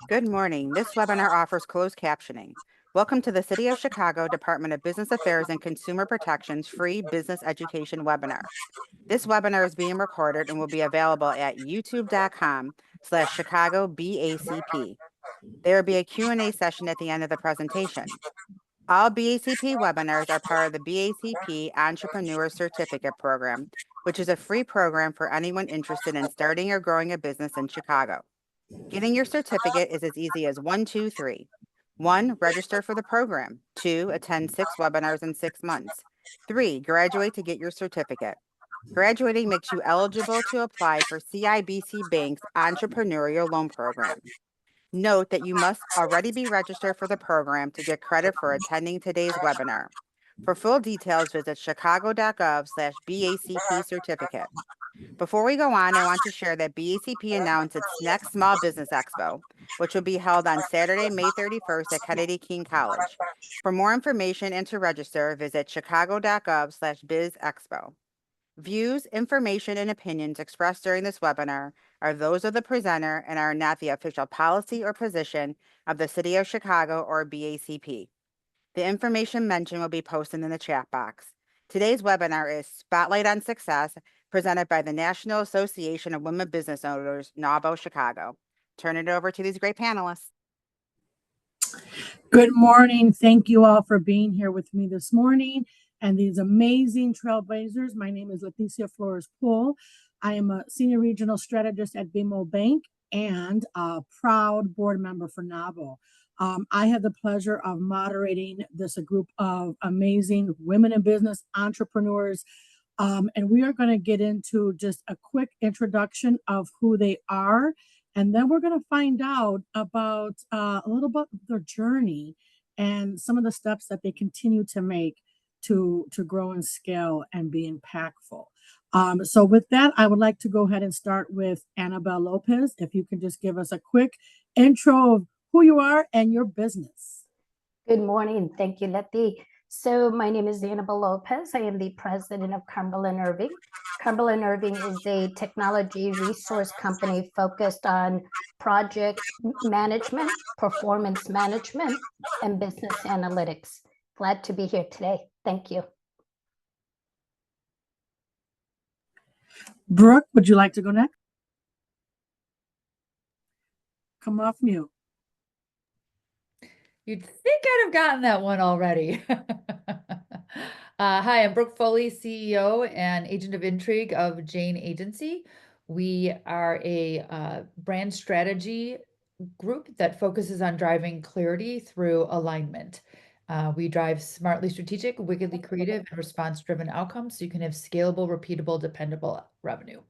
Good morning. This webinar offers closed captioning. Welcome to the City of Chicago Department of Business Affairs and Consumer Protection's free business education webinar. This webinar is being recorded and will be available at youtube.com/ChicagoBACP. There will be a Q&A session at the end of the presentation. All BACP webinars are part of the BACP Entrepreneur Certificate Program, which is a free program for anyone interested in starting or growing a business in Chicago. Getting your certificate is as easy as 1, 2, 3. 1, register for the program. 2, attend 6 webinars in 6 months. 3, graduate to get your certificate. Graduating makes you eligible to apply for CIBC Bank's Entrepreneurial Loan Program. Note that you must already be registered for the program to get credit for attending today's webinar. For full details, visit chicago.gov/BACP certificate. Before we go on, I want to share that BACP announced its next Small Business Expo, which will be held on Saturday, May 31st at Kennedy King College. For more information and to register, visit chicago.gov/bizexpo. Views, information, and opinions expressed during this webinar are those of the presenter and are not the official policy or position of the City of Chicago or BACP. The information mentioned will be posted in the chat box. Today's webinar is Spotlight on Success, presented by the National Association of Women Business Owners, NAWBO Chicago. Turn it over to these great panelists. Good morning. Thank you all for being here with me this morning and these amazing trailblazers. My name is Leticia Flores-Poole. I am a senior regional strategist at BMO Bank and a proud board member for NAWBO. I have the pleasure of moderating this group of amazing women in business entrepreneurs. And we are going to get into just a quick introduction of who they are. And then we're going to find out about a little bit of their journey and some of the steps that they continue to make to grow and scale and be impactful. So with that, I would like to go ahead and start with Anabel Lopez. If you can just give us a quick intro of who you are and your business. Good morning. Thank you, Letty. So my name is Anabel Lopez. I am the president of Cumberland Irving. Cumberland Irving is a technology resource company focused on project management, performance management, and business analytics. Glad to be here today. Thank you. Brooke, would you like to go next? Come off mute. You'd think I'd have gotten that one already. Hi, I'm Brooke Foley, CEO and agent of intrigue of Jane Agency. We are a brand strategy group that focuses on driving clarity through alignment. We drive smartly strategic, wickedly creative, and response-driven outcomes so you can have scalable, repeatable, dependable revenue.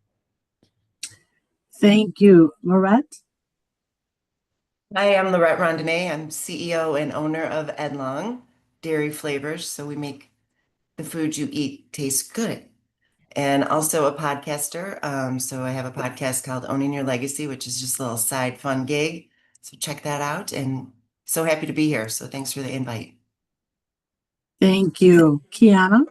Thank you. Laurette? Hi, I'm Laurette Rondenet. I'm CEO and owner of Edlong Dairy Flavors. So we make the food you eat taste good. And also a podcaster. So I have a podcast called Owning Your Legacy, which is just a little side fun gig. So check that out. And so happy to be here. So thanks for the invite. Thank you. Qiana?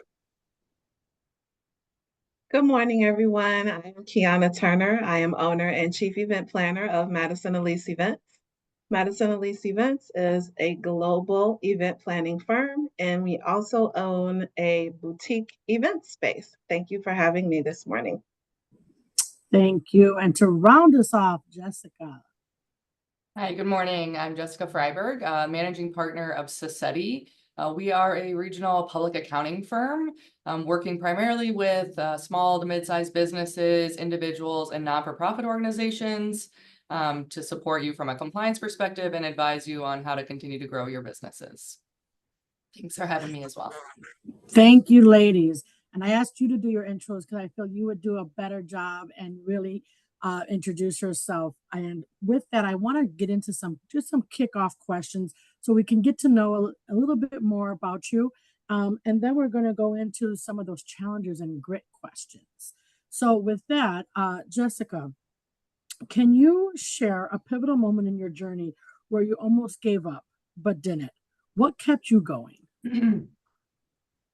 Good morning, everyone. I am Qiana Turner. I am owner and chief event planner of Madison Elise Events. Madison Elise Events is a global event planning firm, and we also own a boutique event space. Thank you for having me this morning. Thank you. And to round us off, Jessica. Hi, good morning. I'm Jessica Freiburg, managing partner of Sassetti. We are a regional public accounting firm working primarily with small to mid-sized businesses, individuals, and non-for-profit organizations to support you from a compliance perspective and advise you on how to continue to grow your businesses. Thanks for having me as well. Thank you, ladies. And I asked you to do your intros because I feel you would do a better job and really introduce yourself. And with that, I want to get into some kickoff questions so we can get to know a little bit more about you. And then we're going to go into some of those challenges and grit questions. So with that, Jessica, can you share a pivotal moment in your journey where you almost gave up but didn't? What kept you going?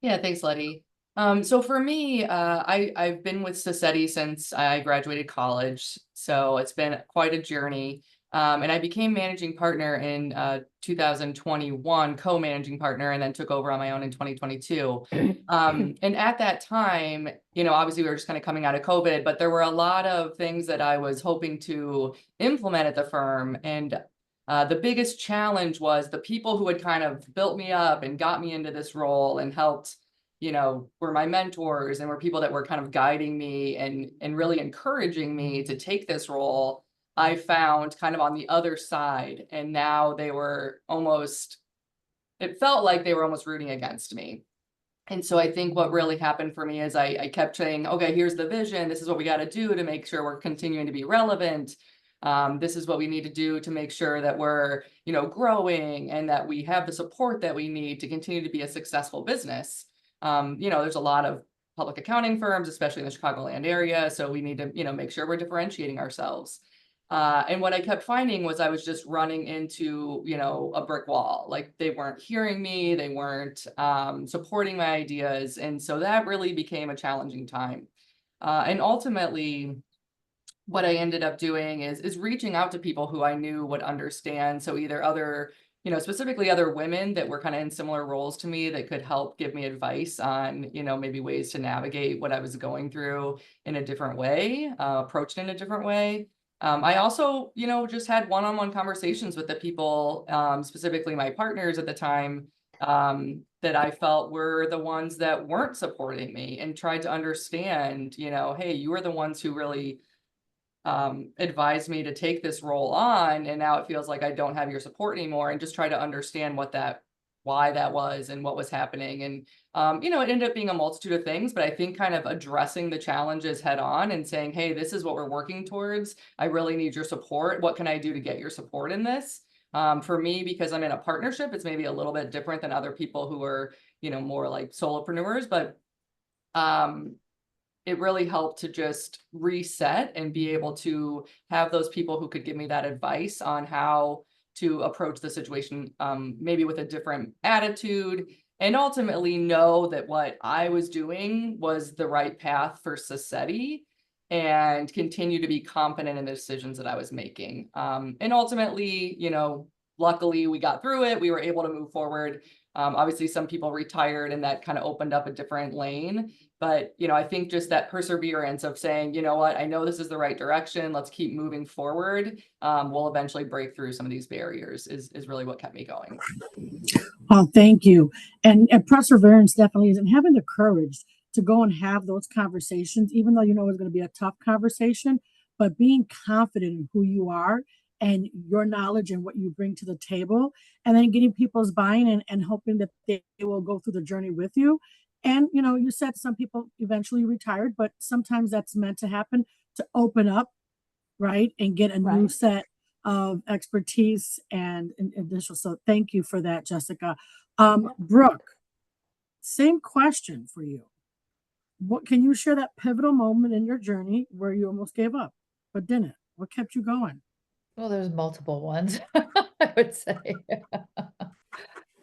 Yeah, thanks, Letty. So for me, I've been with Sassetti since I graduated college, so it's been quite a journey. And I became managing partner in 2021, co-managing partner, and then took over on my own in 2022. And at that time, obviously we were just kind of coming out of COVID, but there were a lot of things that I was hoping to implement at the firm. And the biggest challenge was the people who had kind of built me up and got me into this role and helped, were my mentors and were people that were kind of guiding me and really encouraging me to take this role. I found kind of on the other side, and now it felt like they were almost rooting against me. And so I think what really happened for me is I kept saying, okay, here's the vision. This is what we got to do to make sure we're continuing to be relevant. This is what we need to do to make sure that we're, growing and that we have the support that we need to continue to be a successful business. There's a lot of public accounting firms, especially in the Chicagoland area. So we need to, make sure we're differentiating ourselves. And what I kept finding was I was just running into, a brick wall. Like they weren't hearing me, they weren't supporting my ideas. And so that really became a challenging time. And ultimately, what I ended up doing is reaching out to people who I knew would understand. So either other, specifically other women that were kind of in similar roles to me that could help give me advice on, maybe ways to navigate what I was going through in a different way, approached in a different way. I also, just had one-on-one conversations with the people, specifically my partners at the time, that I felt were the ones that weren't supporting me, and tried to understand, hey, you are the ones who really advised me to take this role on, and now it feels like I don't have your support anymore, and just try to understand why that was and what was happening. And it ended up being a multitude of things, but I think kind of addressing the challenges head on and saying, hey, this is what we're working towards. I really need your support. What can I do to get your support in this? For me, because I'm in a partnership, it's maybe a little bit different than other people who are, more like solopreneurs, but it really helped to just reset and be able to have those people who could give me that advice on how to approach the situation, maybe with a different attitude, and ultimately know that what I was doing was the right path for Sassetti, and continue to be confident in the decisions that I was making. And ultimately, luckily we got through it. We were able to move forward. Obviously some people retired, and that kind of opened up a different lane. But, I think just that perseverance of saying, you know what, I know this is the right direction. Let's keep moving forward. We'll eventually break through some of these barriers is really what kept me going. Oh, thank you. And perseverance definitely is, and having the courage to go and have those conversations, even though you know it's going to be a tough conversation, but being confident in who you are and your knowledge and what you bring to the table, and then getting people's buy-in and hoping that they will go through the journey with you. And, you said some people eventually retired, but sometimes that's meant to happen to open up, right? And get a new Right. set of expertise and additional. So thank you for that, Jessica. Brooke, same question for you. What can you share that pivotal moment in your journey where you almost gave up, but didn't? What kept you going? Well, there's multiple ones, I would say,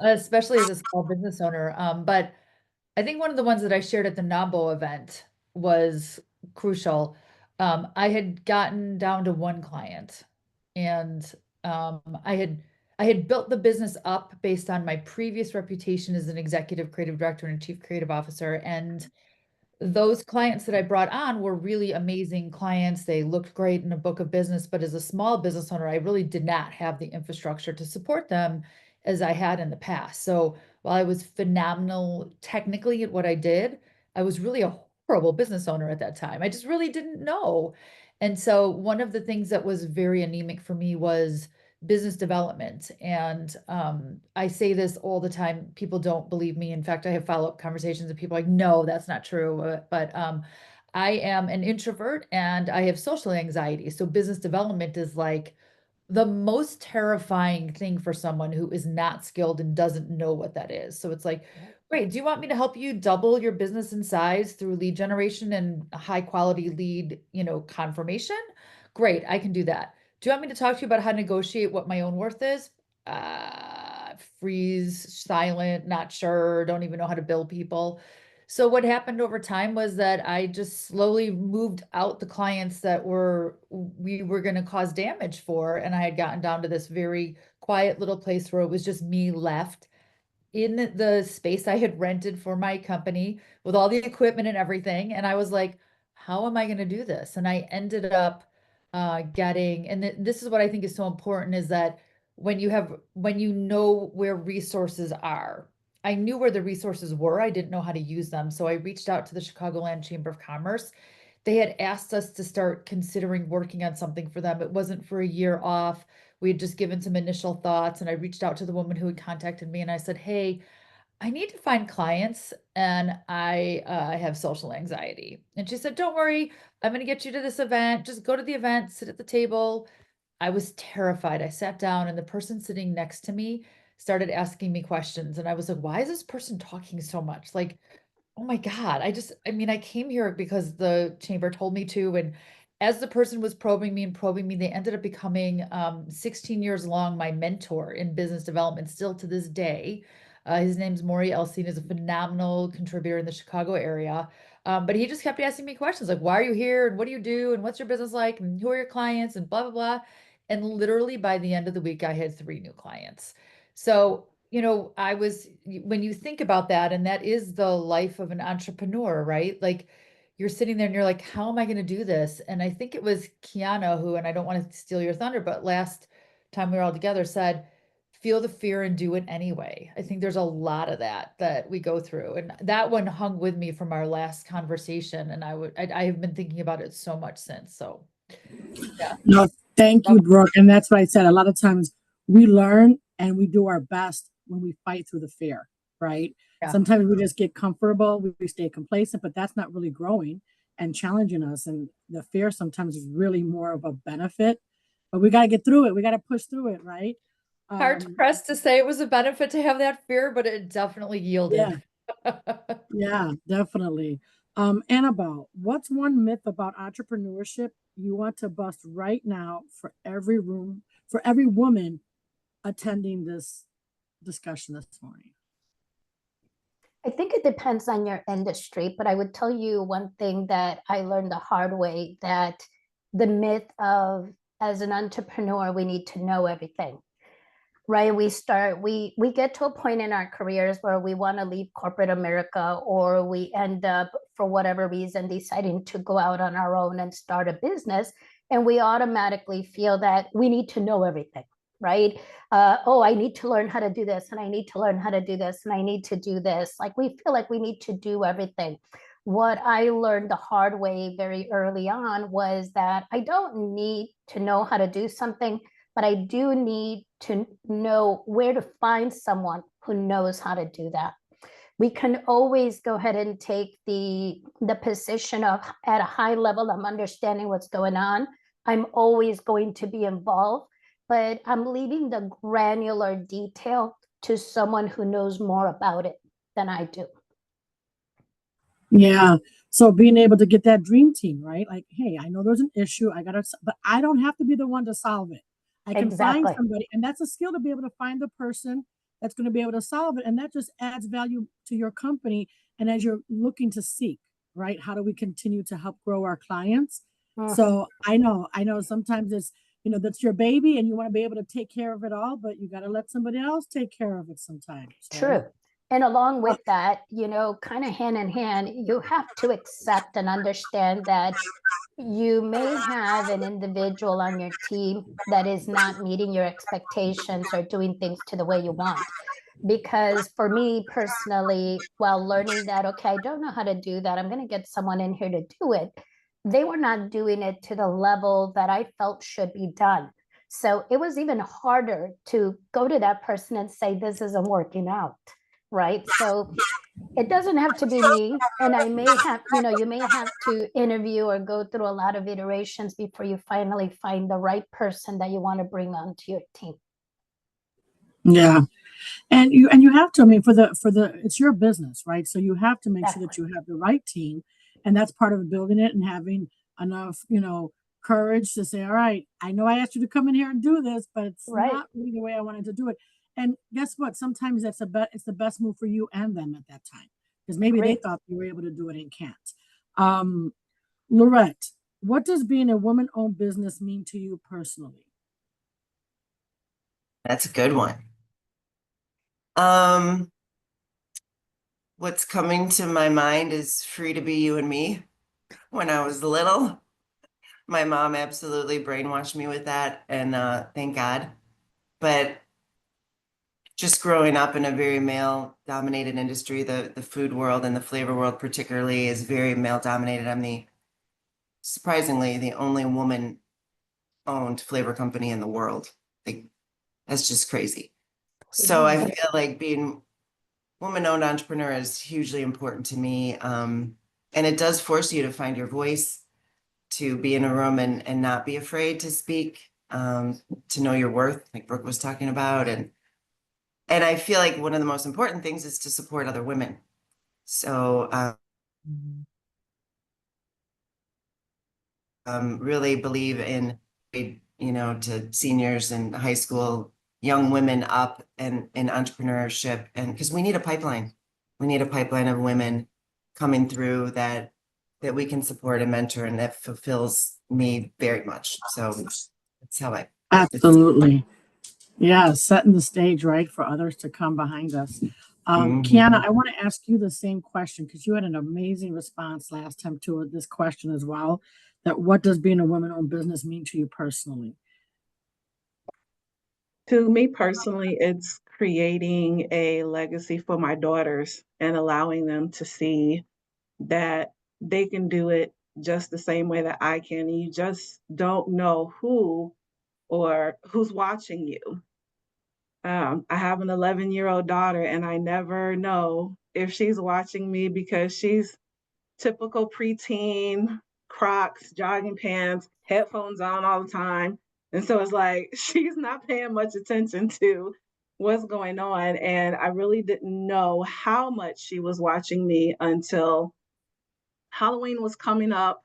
especially as a small business owner. But I think one of the ones that I shared at the NAWBO event was crucial. I had gotten down to one client, and I had built the business up based on my previous reputation as an executive creative director and chief creative officer. And those clients that I brought on were really amazing clients. They looked great in a book of business, but as a small business owner, I really did not have the infrastructure to support them as I had in the past. So while I was phenomenal technically at what I did, I was really a horrible business owner at that time. I just really didn't know. And so one of the things that was very anemic for me was business development. And I say this all the time. People don't believe me. In fact, I have follow-up conversations with people like, no, that's not true. But I am an introvert and I have social anxiety. So business development is like the most terrifying thing for someone who is not skilled and doesn't know what that is. So it's like, great, do you want me to help you double your business in size through lead generation and high quality lead, confirmation? Great, I can do that. Do you want me to talk to you about how to negotiate what my own worth is? Freeze, silent, not sure, don't even know how to bill people. So what happened over time was that I just slowly moved out the clients that we were going to cause damage for. And I had gotten down to this very quiet little place where it was just me left in the space I had rented for my company with all the equipment and everything. And I was like, how am I going to do this? And I ended up getting, and this is what I think is so important, is that when you know where resources are. I knew where the resources were. I didn't know how to use them. So I reached out to the Chicagoland Chamber of Commerce. They had asked us to start considering working on something for them. It wasn't for a year off. We had just given some initial thoughts, and I reached out to the woman who had contacted me and I said, hey, I need to find clients and I have social anxiety. And she said, don't worry, I'm going to get you to this event. Just go to the event, sit at the table. I was terrified. I sat down and the person sitting next to me started asking me questions. And I was like, why is this person talking so much? Like, oh my God, I mean, I came here because the chamber told me to. And as the person was probing me and probing me, they ended up becoming 16 years long, my mentor in business development, still to this day. His name's Maury Elstein, is a phenomenal contributor in the Chicago area. But he just kept asking me questions like, why are you here? And what do you do? And what's your business like? And who are your clients? And blah, blah, blah. And literally by the end of the week, I had 3 new clients. So, when you think about that, and that is the life of an entrepreneur, right? Like you're sitting there and you're like, how am I going to do this? And I think it was Qiana who, and I don't want to steal your thunder, but last time we were all together said, feel the fear and do it anyway. I think there's a lot of that we go through. And that one hung with me from our last conversation. And I have been thinking about it so much since. So yeah. No, thank you, Brooke. And that's what I said. A lot of times we learn and we do our best when we fight through the fear, right? Yeah. Sometimes we just get comfortable, we stay complacent, but that's not really growing and challenging us. And the fear sometimes is really more of a benefit, but we got to get through it. We got to push through it, right? Hard pressed to say it was a benefit to have that fear, but it definitely yielded. Yeah, definitely. Anabel, what's one myth about entrepreneurship you want to bust right now for every woman attending this discussion this morning? I think it depends on your industry, but I would tell you one thing that I learned the hard way, that the myth of, as an entrepreneur, we need to know everything, right? We get to a point in our careers where we want to leave corporate America, or we end up, for whatever reason, deciding to go out on our own and start a business. And we automatically feel that we need to know everything, right? Oh, I need to learn how to do this, and I need to learn how to do this, and I need to do this. Like we feel like we need to do everything. What I learned the hard way very early on was that I don't need to know how to do something, but I do need to know where to find someone who knows how to do that. We can always go ahead and take the position of, at a high level, I'm understanding what's going on. I'm always going to be involved, but I'm leaving the granular detail to someone who knows more about it than I do. Yeah. So being able to get that dream team, right? Like, hey, I know there's an issue. But I don't have to be the one to solve it. I can find somebody, and that's a skill, to be able to find the person that's going to be able to solve it. And that just adds value to your company. And as you're looking to seek, right? How do we continue to help grow our clients? So I know sometimes it's, that's your baby and you want to be able to take care of it all, but you got to let somebody else take care of it sometimes. Right? True. And along with that, kind of hand in hand, you have to accept and understand that you may have an individual on your team that is not meeting your expectations or doing things to the way you want. Because for me personally, while learning that, okay, I don't know how to do that, I'm going to get someone in here to do it, they were not doing it to the level that I felt should be done. So it was even harder to go to that person and say, this isn't working out, right? So it doesn't have to be me. And I may have, you may have to interview or go through a lot of iterations before you finally find the right person that you want to bring onto your team. Yeah. And you have to, I mean, it's your business, right? So you have to make sure that you have the right team. And that's part of building it and having enough, courage to say, all right, I know I asked you to come in here and do this, but it's not really the way I wanted to do it. And guess what? Sometimes it's the best move for you and them at that time. because maybe they Great. thought you were able to do it and can't. Laurette, what does being a woman-owned business mean to you personally? That's a good one. What's coming to my mind is free to be you and me. When I was little, my mom absolutely brainwashed me with that, and thank God. But just growing up in a very male-dominated industry, the food world and the flavor world particularly is very male-dominated. I'm surprisingly the only woman-owned flavor company in the world. Like, that's just crazy. So I feel like being woman-owned entrepreneur is hugely important to me. And it does force you to find your voice, to be in a room and not be afraid to speak, to know your worth, like Brooke was talking about. And I feel like one of the most important things is to support other women. So really believe in, to seniors and high school, young women up and in entrepreneurship. And because we need a pipeline. We need a pipeline of women coming through that we can support and mentor, and that fulfills me very much. So that's how I Absolutely. Yeah, setting the stage, right, for others to come behind us. Qiana, I want to ask you the same question because you had an amazing response last time to this question as well. That what does being a woman-owned business mean to you personally? To me personally, it's creating a legacy for my daughters and allowing them to see that they can do it just the same way that I can. And you just don't know who or who's watching you. I have an 11-year-old daughter, and I never know if she's watching me because she's typical preteen, Crocs, jogging pants, headphones on all the time. And so it's like she's not paying much attention to what's going on. And I really didn't know how much she was watching me until Halloween was coming up,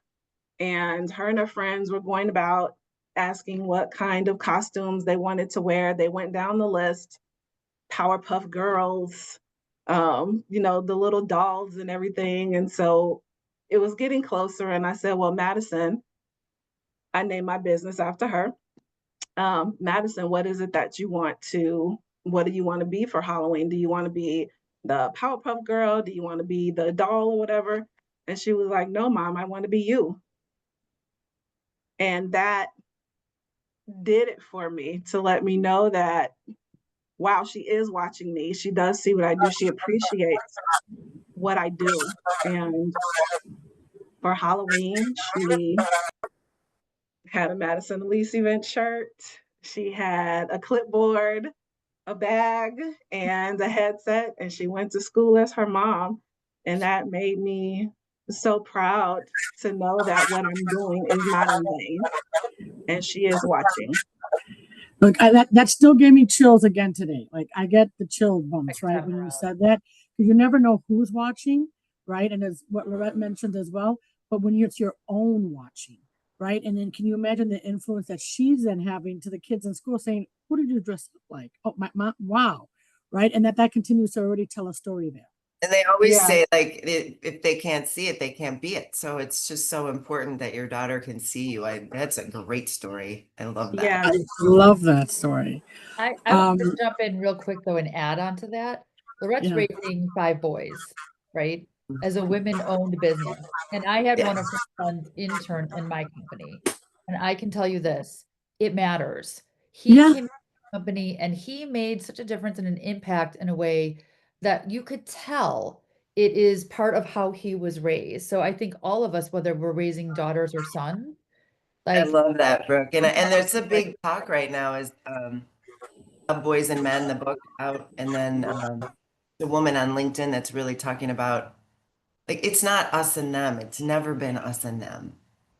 and her friends were going about asking what kind of costumes they wanted to wear. They went down the list, Powerpuff Girls, the little dolls and everything. And so it was getting closer, and I said, well, Madison, I named my business after her. Madison, what is it that what do you want to be for Halloween? Do you want to be the Powerpuff Girl? Do you want to be the doll or whatever? And she was like, no, Mom, I want to be you. And that did it for me, to let me know that, wow, she is watching me. She does see what I do. She appreciates what I do. And for Halloween, she had a Madison Elise event shirt. She had a clipboard, a bag, and a headset, and she went to school as her mom. And that made me so proud to know that what I'm doing is not in vain, and she is watching. Look, that still gave me chills again today. Like I get the chill bumps, right, when you said that, because you never know who's watching, right? And as what Laurette mentioned as well, but when it's your own watching, right? And then can you imagine the influence that she's then having to the kids in school saying, "Who did you dress up like?" Oh, my mom, wow, right? And that continues to already tell a story there. And they always Yeah. say, like, if they can't see it, they can't be it. So it's just so important that your daughter can see you. That's a great story. I love that. Yeah. I love that story. I want to jump in real quick though and add on to that. Laurette's Yeah. raising 5 boys, right? As a women-owned business. And I had one of her sons intern in my company. And I can tell you this, it matters. He Yeah. came to the company and he made such a difference and an impact in a way that you could tell it is part of how he was raised. So I think all of us, whether we're raising daughters or sons, I like love that, Brooke. And there's a big talk right now is Boys and Men, the book out, and then the woman on LinkedIn that's really talking about, like, it's not us and them. It's never been us and them.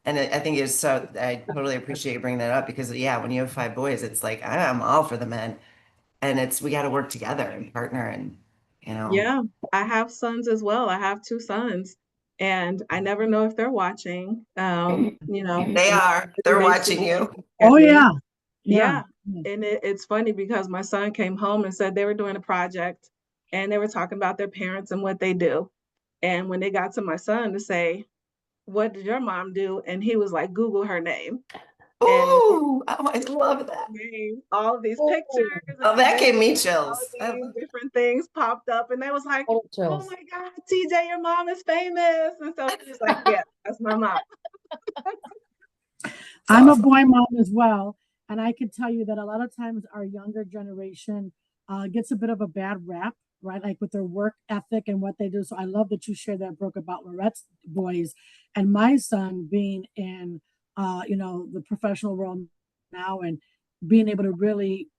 And I think it's so, I totally appreciate you bringing that up because, yeah, when you have 5 boys, it's like, I'm all for the men. And we got to work together and partner and, Yeah, I have sons as well. I have 2 sons, and I never know if they're watching. They are. They're They watching see you. at Oh me. yeah. Yeah. And it's funny because my son came home and said they were doing a project and they were talking about their parents and what they do. And when they got to my son to say, what did your mom do? And he was like, Google her name. Oh, I love that. All of these Oh, pictures. Oh, that gave me All chills. of these different things popped up, and they was like, total oh chills. my God, TJ, your mom is famous. And so he was like, yeah, that's my mom. I'm awesome. a boy mom as well. And I can tell you that a lot of times our younger generation gets a bit of a bad rap, right? Like with their work ethic and what they do. So I love that you shared that, Brooke, about Laurette's boys and my son being in, the professional world now and being able to really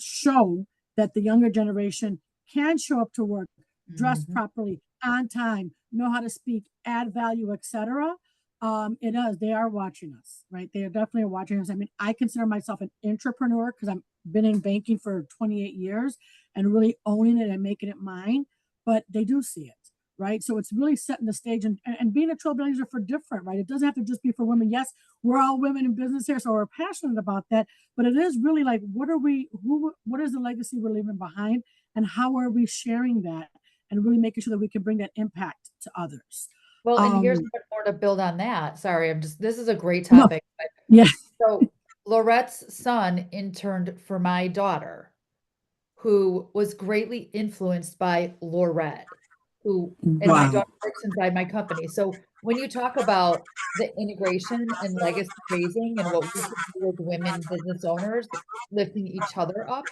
show that the younger generation can show up to work, dress properly, on time, know how to speak, add value, etc. It does. They are watching us, right? They are definitely watching us. I mean, I consider myself an entrepreneur because I've been in banking for 28 years and really owning it and making it mine. But they do see it, right? So it's really setting the stage and being a trailblazer for different, right? It doesn't have to just be for women. Yes, we're all women in business here, so we're passionate about that. But it is really like, what is the legacy we're leaving behind, and how are we sharing that, and really making sure that we can bring that impact to others. Well, and here's more to build on that. Sorry, this is a great No. topic. But Yeah. so Laurette's son interned for my daughter, who was greatly influenced by Laurette, and my Wow. daughter works inside my company. So when you talk about the integration and legacy raising and what we can do with women business owners, lifting each other up,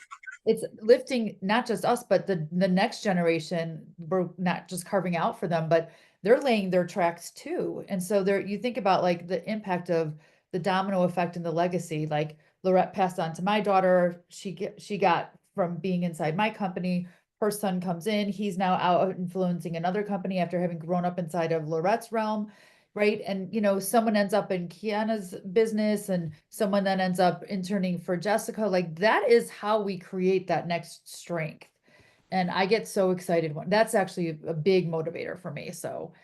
it's lifting not just us, but the next generation. We're not just carving out for them, but they're laying their tracks too. And so you think about like the impact of the domino effect and the legacy, like Laurette passed on to my daughter. She got from being inside my company. Her son comes in. He's now out influencing another company after having grown up inside of Laurette's realm, right? And someone ends up in Qiana's business, and someone then ends up interning for Jessica. Like that is how we create that next strength. And I get so excited that's actually a big motivator for me. So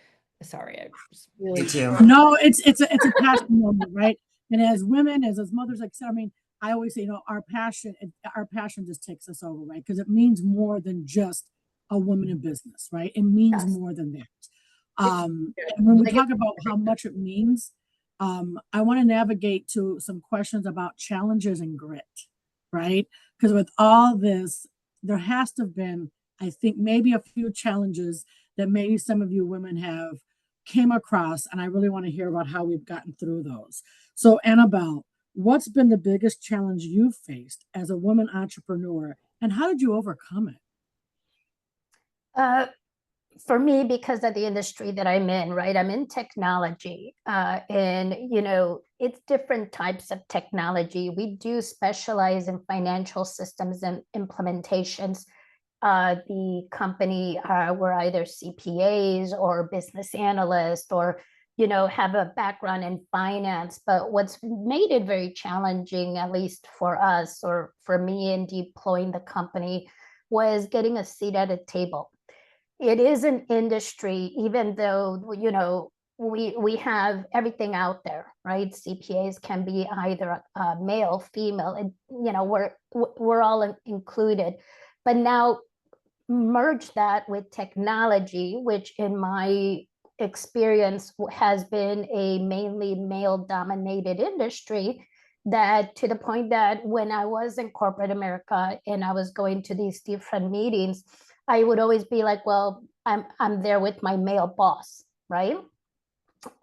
sorry, I just really. Me too. No, it's a passion moment, right? And as women, as mothers, like I mean, I always say, our passion just takes us over, right? Because it means more than just a woman in business, right? It means more than that. And when we talk about how much it means, I want to navigate to some questions about challenges and grit, right? Because with all this, there has to have been, I think, maybe a few challenges that maybe some of you women have came across, and I really want to hear about how we've gotten through those. So, Anabel, what's been the biggest challenge you've faced as a woman entrepreneur, and how did you overcome it? For me, because of the industry that I'm in, right? I'm in technology, and it's different types of technology. We do specialize in financial systems and implementations. The company, we're either CPAs or business analysts, or have a background in finance. But what's made it very challenging, at least for us or for me in deploying the company, was getting a seat at a table. It is an industry, even though we have everything out there, right? CPAs can be either male, female, and we're all included. But now merge that with technology, which in my experience has been a mainly male-dominated industry, that to the point that when I was in corporate America and I was going to these different meetings, I would always be like, well, I'm there with my male boss, right?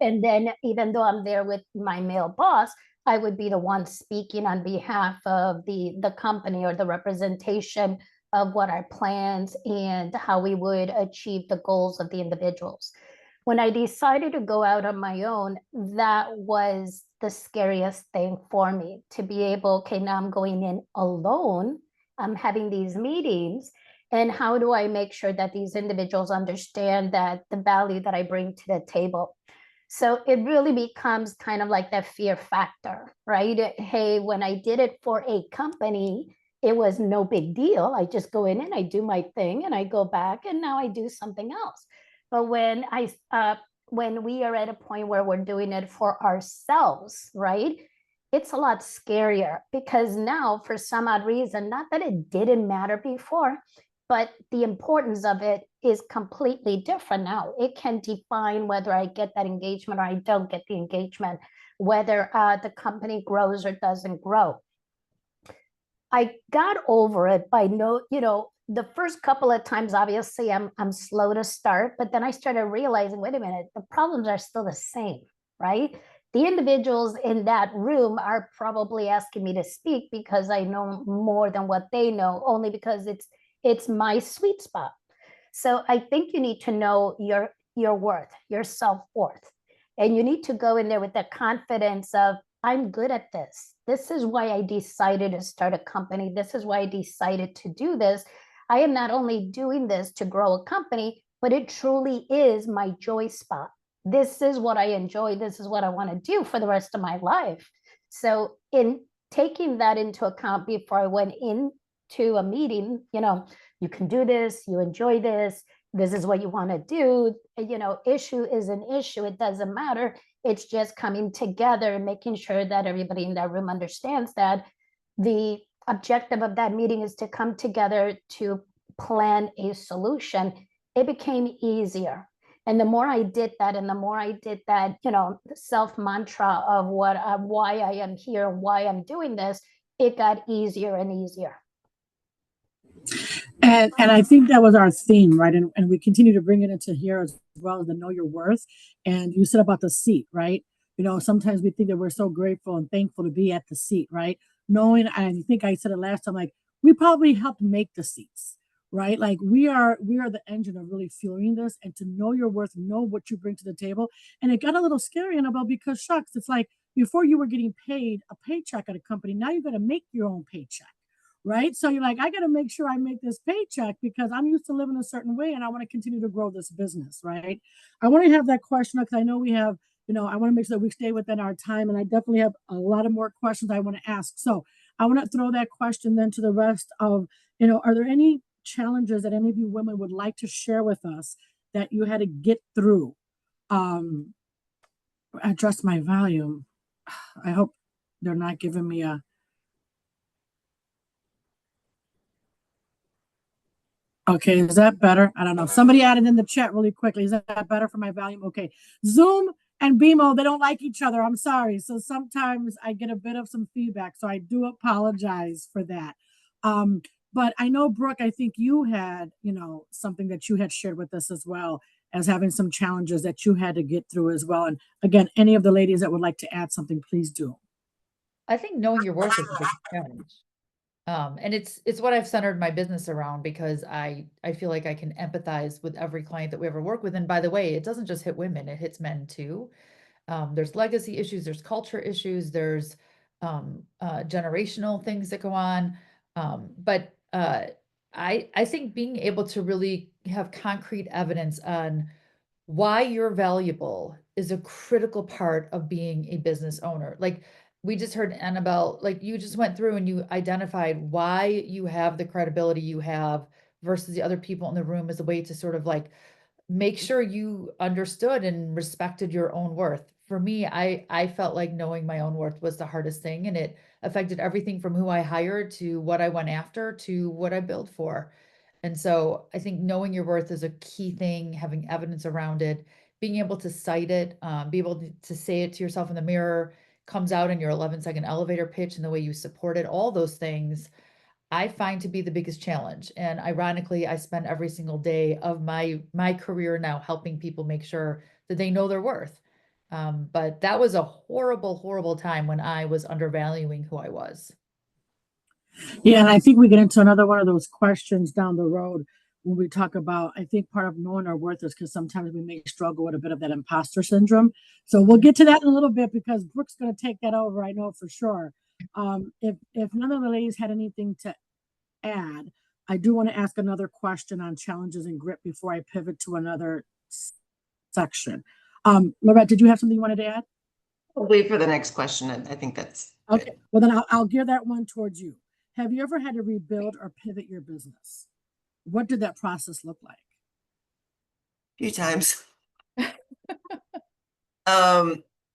And then even though I'm there with my male boss, I would be the one speaking on behalf of the company or the representation of what our plans and how we would achieve the goals of the individuals. When I decided to go out on my own, that was the scariest thing for me, to be able, okay, now I'm going in alone, I'm having these meetings, and how do I make sure that these individuals understand that the value that I bring to the table? So it really becomes kind of like that fear factor, right? Hey, when I did it for a company, it was no big deal. I just go in and I do my thing and I go back and now I do something else. But when we are at a point where we're doing it for ourselves, right? It's a lot scarier, because now for some odd reason, not that it didn't matter before, but the importance of it is completely different now. It can define whether I get that engagement or I don't get the engagement, whether the company grows or doesn't grow. I got over it by the first couple of times, obviously I'm slow to start, but then I started realizing, wait a minute, the problems are still the same, right? The individuals in that room are probably asking me to speak because I know more than what they know, only because it's my sweet spot. So I think you need to know your worth, your self-worth. And you need to go in there with the confidence of, I'm good at this. This is why I decided to start a company. This is why I decided to do this. I am not only doing this to grow a company, but it truly is my joy spot. This is what I enjoy. This is what I want to do for the rest of my life. So in taking that into account before I went into a meeting, you can do this, you enjoy this is what you want to do. Issue is an issue. It doesn't matter. It's just coming together and making sure that everybody in that room understands that the objective of that meeting is to come together to plan a solution. It became easier. And the more I did that, and the more I did that, the self mantra of why I am here, why I'm doing this, it got easier and easier. And I think that was our theme, right? And we continue to bring it into here as well, as the know your worth. And you said about the seat, right? Sometimes we think that we're so grateful and thankful to be at the seat, right? Knowing, and I think I said it last time, like we probably helped make the seats, right? Like we are the engine of really fueling this, and to know your worth, know what you bring to the table. And it got a little scary, Annabelle, because shucks, it's like before you were getting paid a paycheck at a company, now you got to make your own paycheck. Right. So you're like, I got to make sure I make this paycheck because I'm used to living a certain way and I want to continue to grow this business. Right. I want to have that question because I know we have, I want to make sure that we stay within our time. And I definitely have a lot of more questions I want to ask. So I want to throw that question then to the rest of, are there any challenges that any of you women would like to share with us that you had to get through? Adjust my volume. I hope they're not giving me a. Okay, is that better? I don't know. Somebody added in the chat really quickly. Is that better for my volume? Okay. Zoom and BMO, they don't like each other. I'm sorry. So sometimes I get a bit of some feedback. So I do apologize for that. But I know, Brooke, I think you had, something that you had shared with us as well as having some challenges that you had to get through as well. And again, any of the ladies that would like to add something, please do. I think knowing your worth is a big challenge. And it's what I've centered my business around because I feel like I can empathize with every client that we ever work with. And by the way, it doesn't just hit women, it hits men too. There's legacy issues, there's culture issues, there's generational things that go on. But I think being able to really have concrete evidence on why you're valuable is a critical part of being a business owner. Like we just heard Annabelle, like you just went through and you identified why you have the credibility you have versus the other people in the room as a way to sort of like make sure you understood and respected your own worth. For me, I felt like knowing my own worth was the hardest thing, and it affected everything from who I hired to what I went after to what I billed for. And so I think knowing your worth is a key thing, having evidence around it, being able to cite it, be able to say it to yourself in the mirror, comes out in your 11-second elevator pitch and the way you support it, all those things I find to be the biggest challenge. And ironically, I spend every single day of my career now helping people make sure that they know their worth. But that was a horrible, horrible time when I was undervaluing who I was. Yeah, and I think we get into another one of those questions down the road when we talk about, I think part of knowing our worth is because sometimes we may struggle with a bit of that imposter syndrome. So we'll get to that in a little bit because Brooke's going to take that over, I know for sure. If none of the ladies had anything to add, I do want to ask another question on challenges and grit before I pivot to another section. Laurette, did you have something you wanted to add? We'll wait for the next question. I think that's okay. Good. Well, then I'll gear that one towards you. Have you ever had to rebuild or pivot your business? What did that process look like? A few times.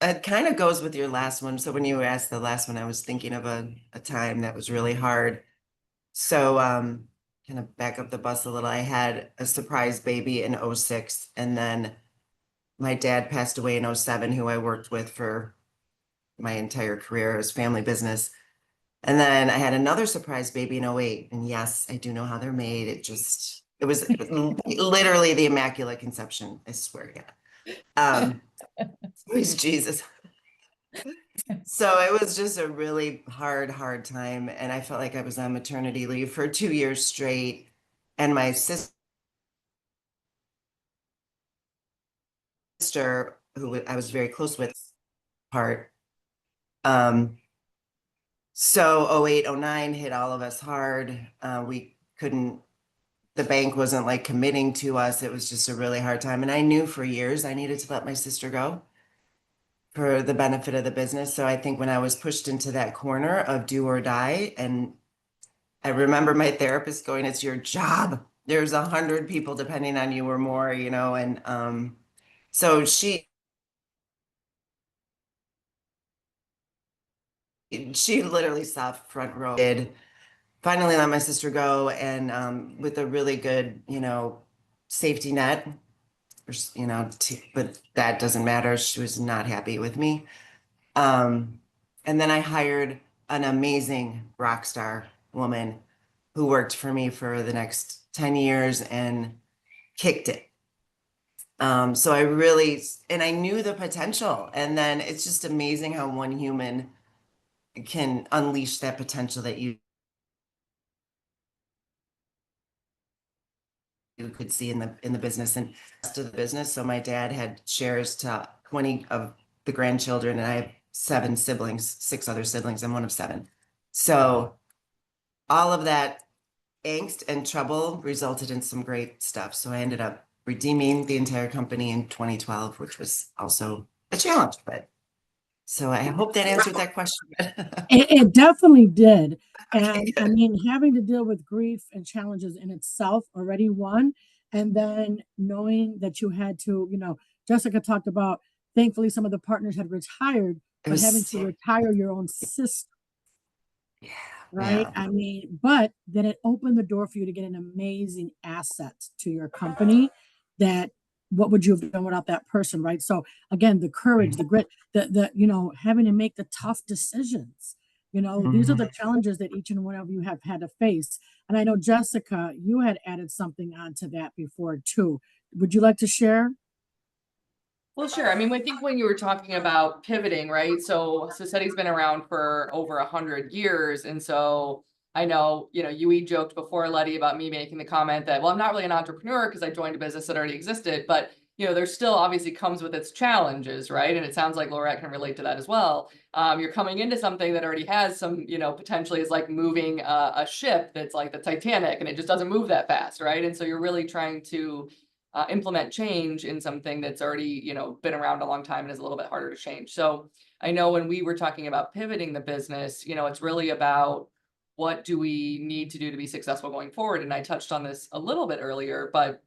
It kind of goes with your last one. So when you asked the last one, I was thinking of a time that was really hard. So kind of back up the bus a little. I had a surprise baby in 06, and then my dad passed away in 07, who I worked with for my entire career as family business. And then I had another surprise baby in 08. And yes, I do know how they're made. It was literally the Immaculate Conception. I swear to God. Praise Jesus. So it was just a really hard time. And I felt like I was on maternity leave for 2 years straight. And my sister, who I was very close with, part. So 08, 09 hit all of us hard. We couldn't, the bank wasn't like committing to us. It was just a really hard time. And I knew for years I needed to let my sister go for the benefit of the business. So I think when I was pushed into that corner of do or die, and I remember my therapist going, it's your job. There's 100 people depending on you or more, you know, and so she literally sat front row, did finally let my sister go, and with a really good, you know, safety net, you know, but that doesn't matter. She was not happy with me. And then I hired an amazing rock star woman who worked for me for the next 10 years and kicked it. So I really, and I knew the potential. And then it's just amazing how one human can unleash that potential that you could see in the business and rest of the business. So my dad had shares to 20 of the grandchildren, and I have 7 siblings, 6 other siblings. I'm one of 7. So all of that angst and trouble resulted in some great stuff. So I ended up redeeming the entire company in 2012, which was also a challenge. But so I hope that answered that question. It definitely did. And I mean, having to deal with grief and challenges in itself already one. And then knowing that you had to, you know, Jessica talked about, thankfully, some of the partners had retired, but having to retire your own sister. Yeah. Right. Yeah. I mean, but then it opened the door for you to get an amazing asset to your company that what would you have done without that person? Right. So again, the courage, the grit, the you know, having to make the tough decisions. You know, these are the challenges that each and one of you have had to face. And I know, Jessica, you had added something onto that before too. Would you like to share? Well, sure. I mean, I think when you were talking about pivoting, right? So Society's been around for over 100 years. And so I know, you know, Yui joked before, Letty, about me making the comment that, well, I'm not really an entrepreneur because I joined a business that already existed, but you know, there still obviously comes with its challenges, right? And it sounds like Laurette can relate to that as well. You're coming into something that already has some, you know, potentially is like moving a ship that's like the Titanic, and it just doesn't move that fast, right? And so you're really trying to implement change in something that's already, you know, been around a long time and is a little bit harder to change. So I know when we were talking about pivoting the business, you know, it's really about what do we need to do to be successful going forward? And I touched on this a little bit earlier, but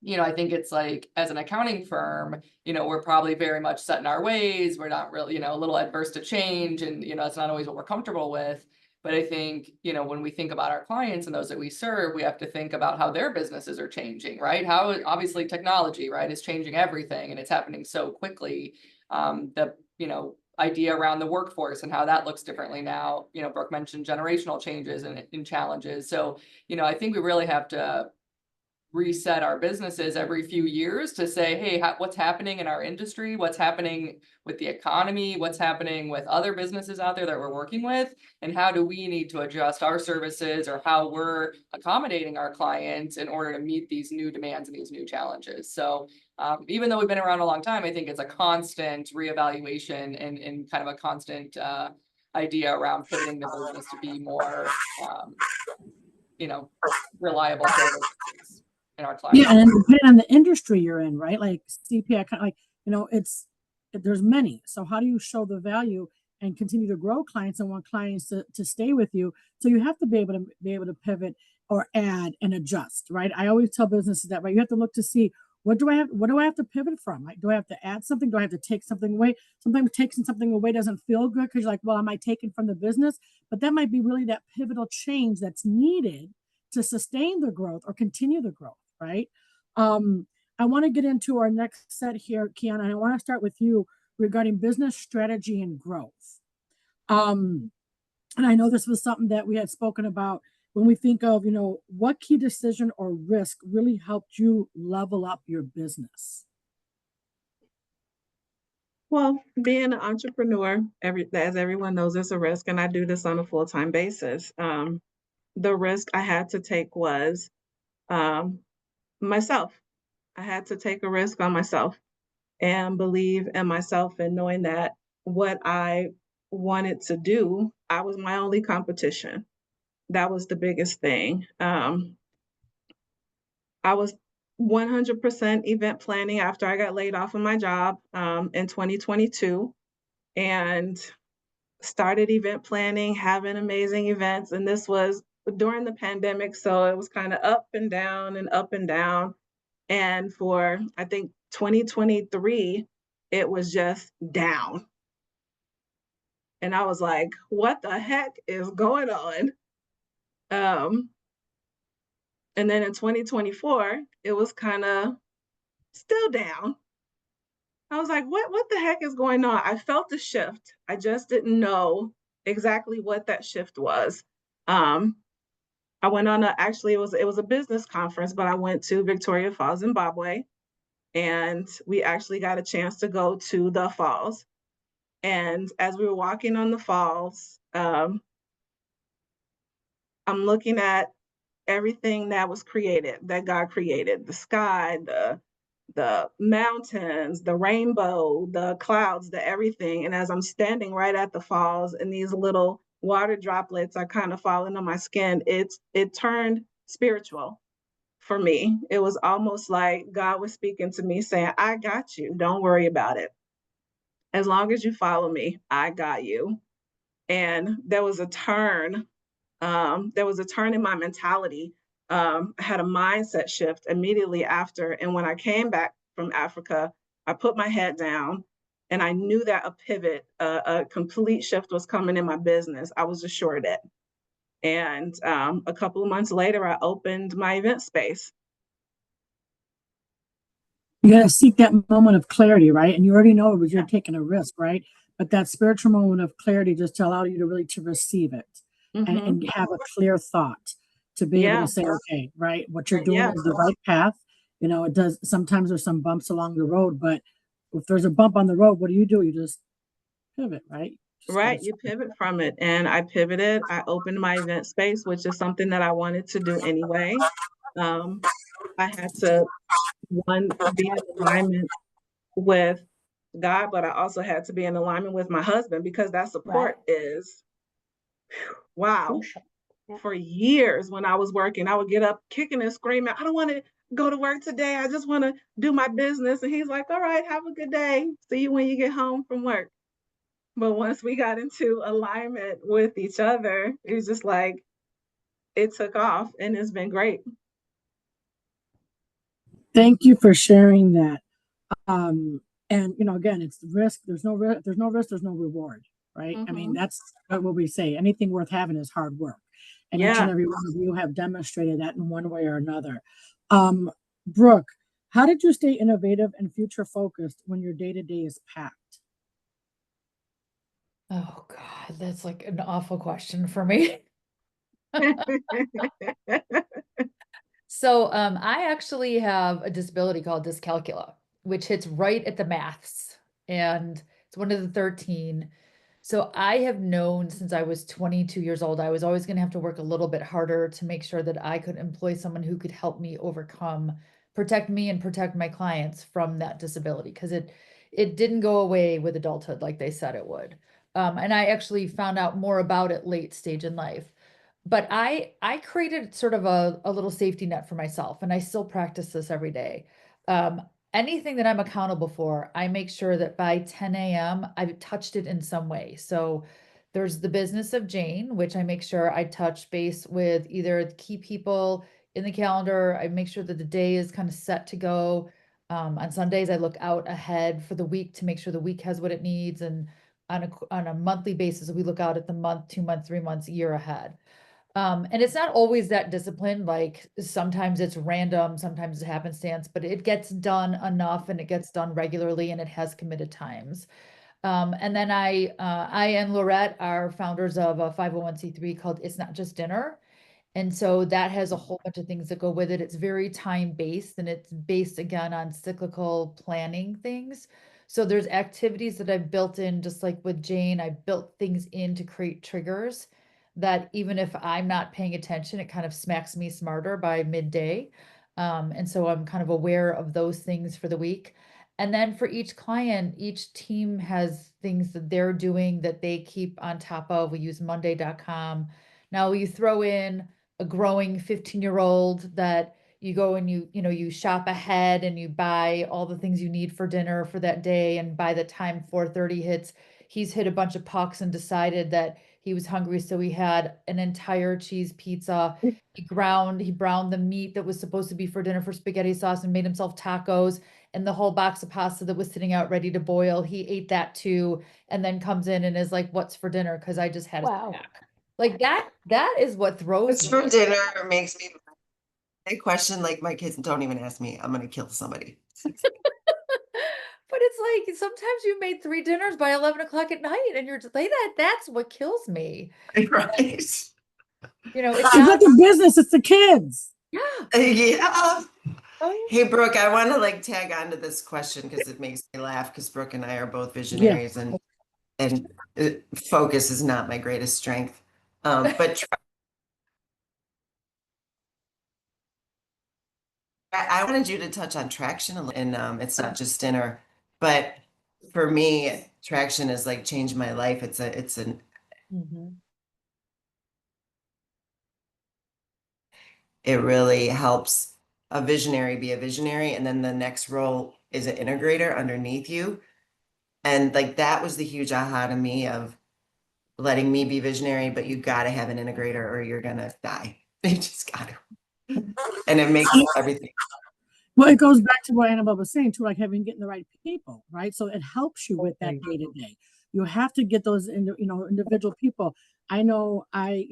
you know, I think it's like as an accounting firm, you know, we're probably very much set in our ways. We're not really, you know, a little adverse to change, and you know, it's not always what we're comfortable with. But I think, you know, when we think about our clients and those that we serve, we have to think about how their businesses are changing, right? How obviously technology, right, is changing everything, and it's happening so quickly. The, you know, idea around the workforce and how that looks differently now. You know, Brooke mentioned generational changes and challenges. So, you know, I think we really have to reset our businesses every few years to say, hey, what's happening in our industry? What's happening with the economy? What's happening with other businesses out there that we're working with? And how do we need to adjust our services or how we're accommodating our clients in order to meet these new demands and these new challenges? So even though we've been around a long time, I think it's a constant reevaluation and kind of a constant idea around pivoting the business to be more, you know, reliable services in our clients. Yeah, and depending on the industry you're in, right? Like CPI, kind of like, you know, there's many. So how do you show the value and continue to grow clients and want clients to stay with you? So you have to be able to pivot or add and adjust, right? I always tell businesses that, right? You have to look to see what do I have to pivot from? Like, do I have to add something? Do I have to take something away? Sometimes taking something away doesn't feel good because you're like, well, am I taking from the business? But that might be really that pivotal change that's needed to sustain the growth or continue the growth, right? I want to get into our next set here, Qiana, and I want to start with you regarding business strategy and growth. And I know this was something that we had spoken about when we think of, what key decision or risk really helped you level up your business? Well, being an entrepreneur, as everyone knows, it's a risk, and I do this on a full-time basis. The risk I had to take was myself. I had to take a risk on myself and believe in myself, and knowing that what I wanted to do, I was my only competition. That was the biggest thing. I was 100% event planning after I got laid off of my job in 2022, and started event planning, having amazing events. And this was during the pandemic, so it was kind of up and down and up and down. And for, I think, 2023, it was just down. And I was like, what the heck is going on? And then in 2024, it was kind of still down. I was like, what the heck is going on? I felt the shift. I just didn't know exactly what that shift was. I went on actually, it was a business conference, but I went to Victoria Falls, Zimbabwe, and we actually got a chance to go to the falls. And as we were walking on the falls, I'm looking at everything that was created, that God created, the sky, the mountains, the rainbow, the clouds, the everything. And as I'm standing right at the falls and these little water droplets are kind of falling on my skin, it turned spiritual for me. It was almost like God was speaking to me saying, I got you. Don't worry about it. As long as you follow me, I got you. And there was a turn. There was a turn in my mentality. I had a mindset shift immediately after. And when I came back from Africa, I put my head down and I knew that a pivot, a complete shift was coming in my business. I was assured it. And a couple of months later, I opened my event space. You got to seek that moment of clarity, right? And you already know it was you're taking a risk, right? But that spiritual moment of clarity just to allow you to really to receive it and have a clear thought to be able to say, okay, right, what you're doing is the right path. It does. Sometimes there's some bumps along the road, but if there's a bump on the road, what do? You just pivot, right? Right, you pivot from it. And I pivoted. I opened my event space, which is something that I wanted to do anyway. I had to, one, be in alignment with God, but I also had to be in alignment with my husband, because that support is, wow. Yeah. For years when I was working, I would get up kicking and screaming, I don't want to go to work today. I just want to do my business. And he's like, all right, have a good day. See you when you get home from work. But once we got into alignment with each other, it was just like, it took off, and it's been great. Thank you for sharing that. And again, it's risk. There's no risk, there's no reward, right? I mean, that's what we say. Anything worth having is hard work. And each and every one of you have demonstrated that in one way or another. Brooke, how did you stay innovative and future focused when your day-to-day is packed? Oh God, that's like an awful question for me. So I actually have a disability called dyscalculia, which hits right at the maths, and it's one of the 13. So I have known since I was 22 years old, I was always going to have to work a little bit harder to make sure that I could employ someone who could help me overcome, protect me and protect my clients from that disability, because it didn't go away with adulthood like they said it would. And I actually found out more about it late stage in life. But I created sort of a little safety net for myself, and I still practice this every day. Anything that I'm accountable for, I make sure that by 10 a.m. I've touched it in some way. So there's the business of Jane, which I make sure I touch base with either the key people in the calendar. I make sure that the day is kind of set to go. On Sundays, I look out ahead for the week to make sure the week has what it needs. And on a monthly basis, we look out at the month, 2 months, 3 months, year ahead. And it's not always that disciplined, like sometimes it's random, sometimes it's happenstance, but it gets done enough and it gets done regularly and it has committed times. And then I and Laurette are founders of a 501c3 called It's Not Just Dinner. And so that has a whole bunch of things that go with it. It's very time-based and it's based again on cyclical planning things. So there's activities that I've built in, just like with Jane, I built things in to create triggers that even if I'm not paying attention, it kind of smacks me smarter by midday. And so I'm kind of aware of those things for the week. And then for each client, each team has things that they're doing that they keep on top of. We use monday.com. Now you throw in a growing 15-year-old that you go and you shop ahead and you buy all the things you need for dinner for that day. And by the time 4:30 hits, he's hit a bunch of pucks and decided that he was hungry. So he had an entire cheese pizza. He browned the meat that was supposed to be for dinner for spaghetti sauce and made himself tacos, and the whole box of pasta that was sitting out ready to boil. He ate that too, and then comes in and is like, "What's for dinner?" Because I just had a Wow. snack. Like that is what throws What's for dinner makes me a question like my kids don't even ask me. I'm gonna kill somebody. But it's like sometimes you made 3 dinners by 11 o'clock at night and you're just like that's what kills me. Right. It's It's not the business, it's the kids. yeah. Yeah. Oh, Hey, Brooke, I want to like tag on to this question because it makes me laugh because Brooke and I are both visionaries and focus is not my greatest strength. But I wanted you to touch on traction and it's not just dinner, but for me, traction is like changed my life. It's an mhm. it really helps a visionary be a visionary, and then the next role is an integrator underneath you. And like that was the huge aha to me of letting me be visionary, but you got to have an integrator or you're gonna die. You just got to, and it makes everything. Well, it goes back to what Anabel was saying too, like getting the right people, right? So it helps you with that day to day. You have to get those individual people. I know I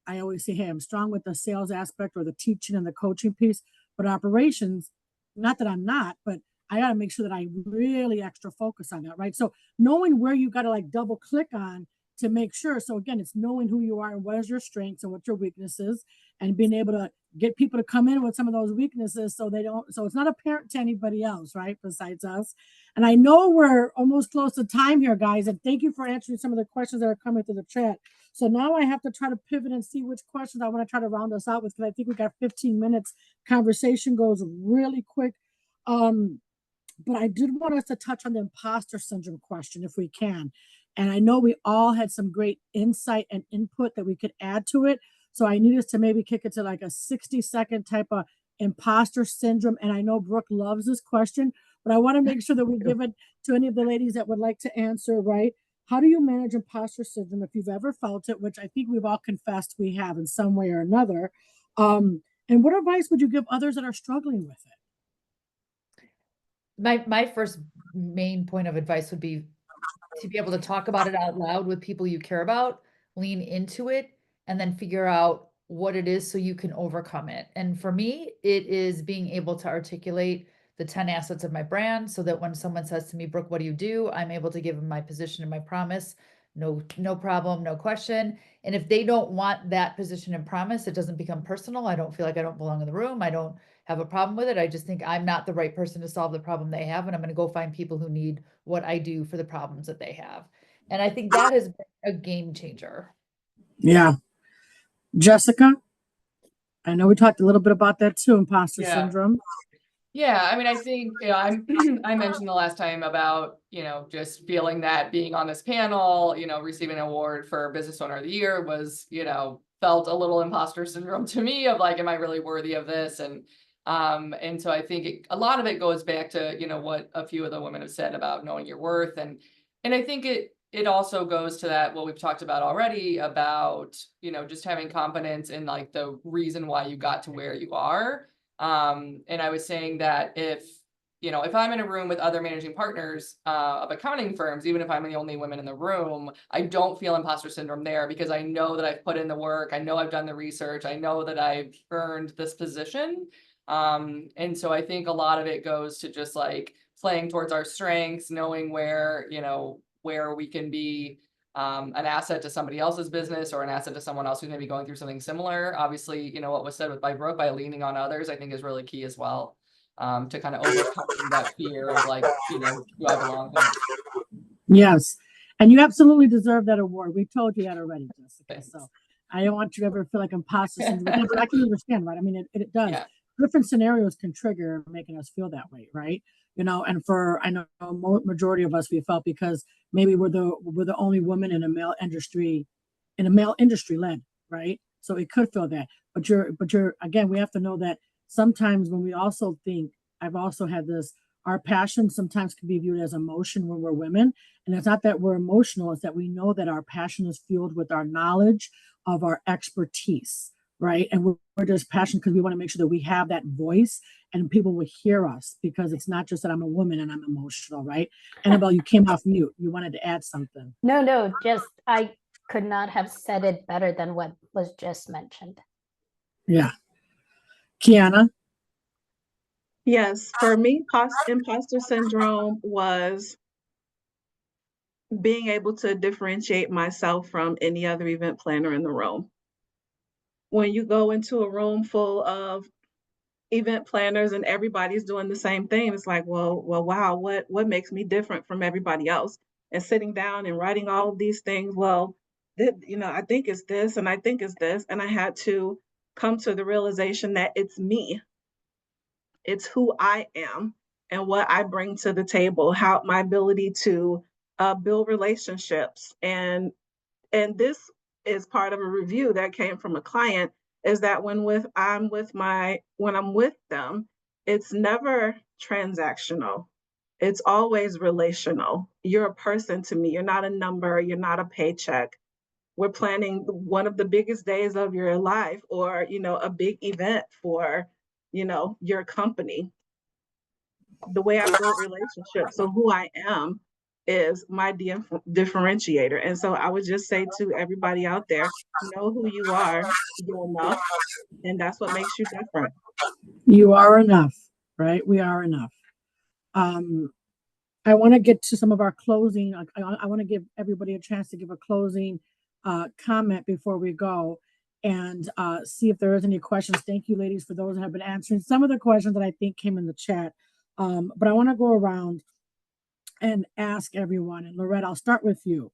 always say, hey, I'm strong with the sales aspect or the teaching and the coaching piece, but operations, not that I'm not, but I got to make sure that I really extra focus on that, right? So knowing where you got to like double click on to make sure. So again, it's knowing who you are and what is your strengths and what your weaknesses, and being able to get people to come in with some of those weaknesses so it's not apparent to anybody else, right, besides us. And I know we're almost close to time here, guys, and thank you for answering some of the questions that are coming through the chat. So now I have to try to pivot and see which questions I want to try to round us out with, because I think we got 15 minutes. Conversation goes really quick. But I did want us to touch on the imposter syndrome question if we can. And I know we all had some great insight and input that we could add to it. So I need us to maybe kick it to like a 60-second type of imposter syndrome. And I know Brooke loves this question, but I want to make sure that we give it to any of the ladies that would like to answer, right? How do you manage imposter syndrome if you've ever felt it, which I think we've all confessed we have in some way or another? And what advice would you give others that are struggling with it? My first main point of advice would be to be able to talk about it out loud with people you care about, lean into it, and then figure out what it is so you can overcome it. And for me, it is being able to articulate the 10 assets of my brand so that when someone says to me, Brooke, what do you do? I'm able to give them my position and my promise. No problem, no question. And if they don't want that position and promise, it doesn't become personal. I don't feel like I don't belong in the room. I don't have a problem with it. I just think I'm not the right person to solve the problem they have. And I'm going to go find people who need what I do for the problems that they have. And I think that has been a game changer. Yeah. Jessica, I know we talked a little bit about that too, imposter syndrome. Yeah, I mean, I think, I mentioned the last time about, just feeling that being on this panel, receiving an award for Business Owner of the Year was, felt a little imposter syndrome to me of like, am I really worthy of this? And so I think a lot of it goes back to, what a few of the women have said about knowing your worth. And I think it also goes to that, what we've talked about already about, just having confidence in like the reason why you got to where you are. And I was saying that if if I'm in a room with other managing partners of accounting firms, even if I'm the only woman in the room, I don't feel imposter syndrome there because I know that I've put in the work. I know I've done the research. I know that I've earned this position. And so I think a lot of it goes to just like playing towards our strengths, knowing where we can be an asset to somebody else's business or an asset to someone else who's maybe going through something similar. Obviously, what was said by Brooke, by leaning on others, I think is really key as well, to kind of overcome that fear of like, do I belong here? Yes. And you absolutely deserve that award. We told you that already, Jessica. Thanks. So I don't want you to ever feel like imposter syndrome, but I can understand, right? I mean, it does. Yeah. Different scenarios can trigger making us feel that way, right? And I know majority of us, we felt because maybe we're the only woman in a male industry led, right? So it could feel that, but you're again, we have to know that sometimes when we also think, I've also had this, our passion sometimes can be viewed as emotion when we're women. And it's not that we're emotional, it's that we know that our passion is fueled with our knowledge of our expertise, right? And we're just passionate because we want to make sure that we have that voice and people will hear us, because it's not just that I'm a woman and I'm emotional, right? Anabel, you came off mute. You wanted to add something. No, just I could not have said it better than what was just mentioned. Yeah. Qiana? Yes, for me, imposter syndrome was being able to differentiate myself from any other event planner in the room. When you go into a room full of event planners and everybody's doing the same thing, it's like, well, wow, what makes me different from everybody else? And sitting down and writing all of these things, well, I think it's this, and I think it's this, and I had to come to the realization that it's me. It's who I am and what I bring to the table, how my ability to build relationships. And this is part of a review that came from a client, is that when I'm with them, it's never transactional. It's always relational. You're a person to me. You're not a number. You're not a paycheck. We're planning one of the biggest days of your life, or, a big event for, your company. The way I build relationships, so who I am is my differentiator. And so I would just say to everybody out there, know who you are, you're enough, and that's what makes you different. You are enough, right? We are enough. I want to get to some of our closing. I want to give everybody a chance to give a closing comment before we go, and see if there is any questions. Thank you, ladies, for those that have been answering some of the questions that I think came in the chat. But I want to go around and ask everyone, and Laurette, I'll start with you.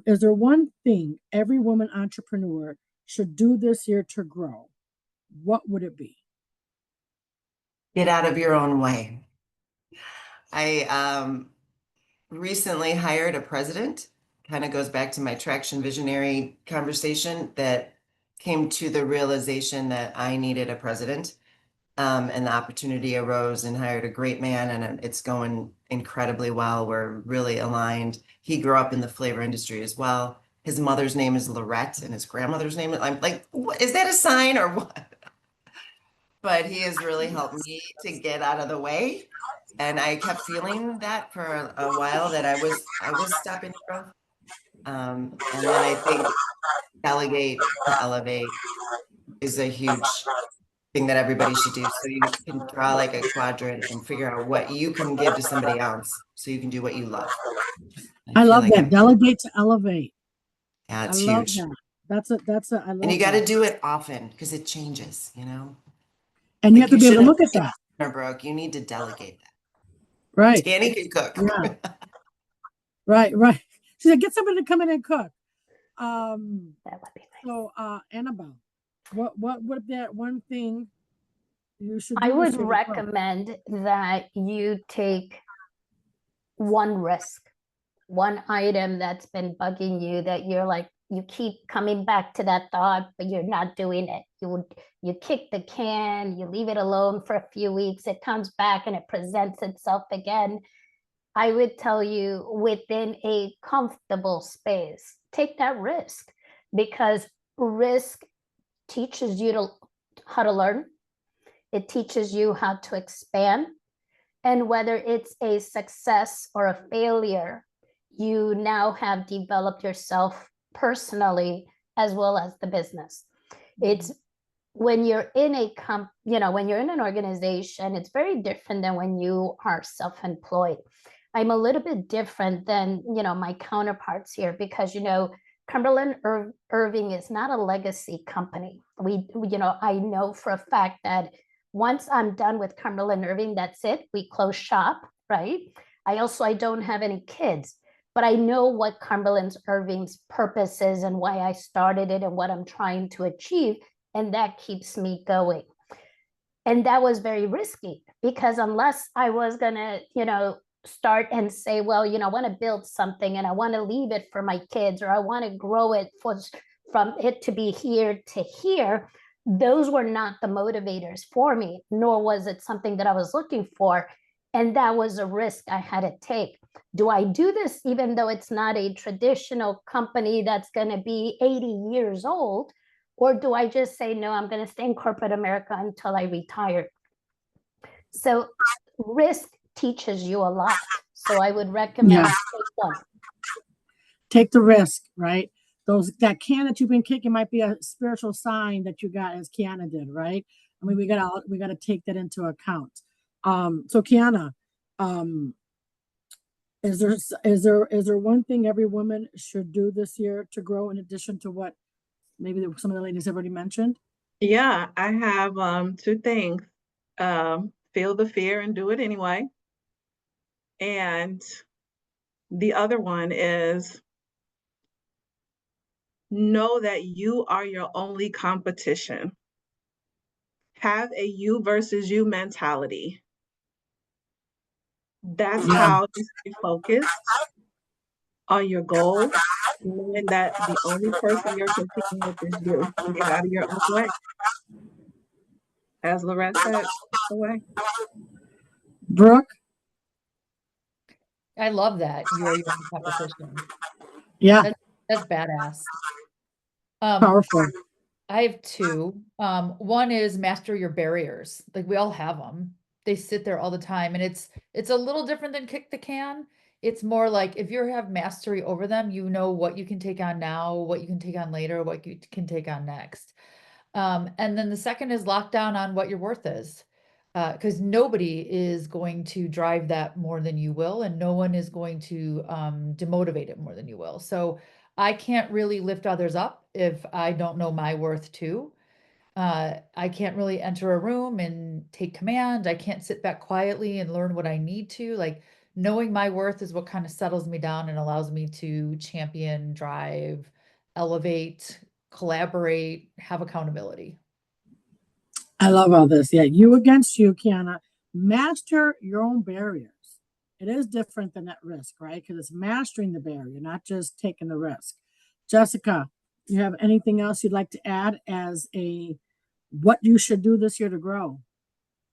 Is there one thing every woman entrepreneur should do this year to grow? What would it be? Get out of your own way. I recently hired a president. Kind of goes back to my traction visionary conversation, that came to the realization that I needed a president. And the opportunity arose, and hired a great man, and it's going incredibly well. We're really aligned. He grew up in the flavor industry as well. His mother's name is Laurette, and his grandmother's name, I'm like, what, is that a sign or what? But he has really helped me to get out of the way. And I kept feeling that for a while, that I was stopping growth. And then I think delegate to elevate is a huge thing that everybody should do. So you can draw like a quadrant and figure out what you can give to somebody else, so you can do what you love. I love that. Delegate to elevate. Yeah, it's I love huge. That's I love And you got to that. do it often, because it changes, And you have to be able to look at that. Brooke, you need to delegate that. Right. Danny can cook. Yeah. Right. She said, get somebody to come in and cook. That would be nice. So, Anabel, what would that one thing you should do? I would this year to grow? recommend that you take one risk, one item that's been bugging you, that you're like, you keep coming back to that thought, but you're not doing it. You kick the can, you leave it alone for a few weeks, it comes back and it presents itself again. I would tell you, within a comfortable space, take that risk, because risk teaches you how to learn. It teaches you how to expand. And whether it's a success or a failure, you now have developed yourself personally as well as the business. It's when you're in a when you're in an organization, it's very different than when you are self-employed. I'm a little bit different than, my counterparts here because, Cumberland Irving is not a legacy company. I know for a fact that once I'm done with Cumberland Irving, that's it. We close shop, right? I don't have any kids, but I know what Cumberland Irving's purpose is and why I started it and what I'm trying to achieve. And that keeps me going. And that was very risky because unless I was going to, start and say, well, I want to build something and I want to leave it for my kids, or I want to grow it from it to be here to here. Those were not the motivators for me, nor was it something that I was looking for. And that was a risk I had to take. Do I do this even though it's not a traditional company that's going to be 80 years old? Or do I just say, no, I'm going to stay in corporate America until I retire? So risk teaches you a lot. So I would recommend take the risk, right? That can that you've been kicking might be a spiritual sign that you got, as Qiana did, right? I mean, we gotta take that into account. So Qiana, is there one thing every woman should do this year to grow in addition to what maybe some of the ladies have already mentioned? Yeah, I have 2 things. Feel the fear and do it anyway. And the other one is know that you are your only competition. Have a you versus you mentality. That's how you stay focused on your goal, knowing that the only person you're competing with is you. Get out of your own way. As Laurette said, away. Brooke? I love that. You are your own competition. Yeah. That's badass. Powerful. I have 2. One is master your barriers. Like we all have them. They sit there all the time, and it's a little different than kick the can. It's more like if you have mastery over them, you know what you can take on now, what you can take on later, what you can take on next. And then the second is lock down on what your worth is. Because nobody is going to drive that more than you will, and no one is going to demotivate it more than you will. So I can't really lift others up if I don't know my worth too. I can't really enter a room and take command. I can't sit back quietly and learn what I need to. Like knowing my worth is what kind of settles me down and allows me to champion, drive, elevate, collaborate, have accountability. I love all this. Yeah, you against you, Qiana. Master your own barriers. It is different than that risk, right? Because it's mastering the barrier, not just taking the risk. Jessica, you have anything else you'd like to add as what you should do this year to grow?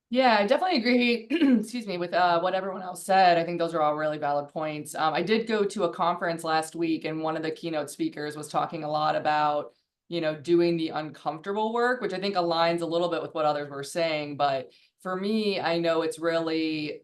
Yeah, I definitely agree, excuse me, with what everyone else said. I think those are all really valid points. I did go to a conference last week, and one of the keynote speakers was talking a lot about, doing the uncomfortable work, which I think aligns a little bit with what others were saying. But for me, I know it's really,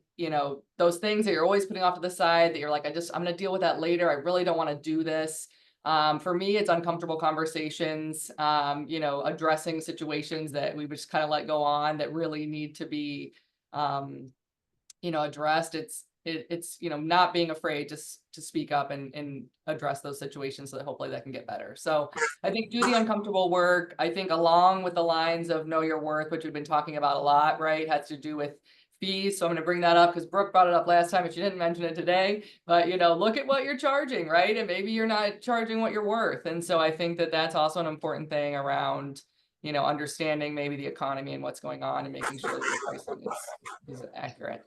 those things that you're always putting off to the side that you're like, I'm going to deal with that later. I really don't want to do this. For me, it's uncomfortable conversations, addressing situations that we just kind of let go on that really need to be, addressed. It's not being afraid to speak up and address those situations so that hopefully that can get better. So I think do the uncomfortable work. I think along with the lines of know your worth, which we've been talking about a lot, right? Has to do with fees. So I'm going to bring that up because Brooke brought it up last time, but she didn't mention it today. But, look at what you're charging, right? And maybe you're not charging what you're worth. And so I think that that's also an important thing around, understanding maybe the economy and what's going on and making sure that your pricing is accurate.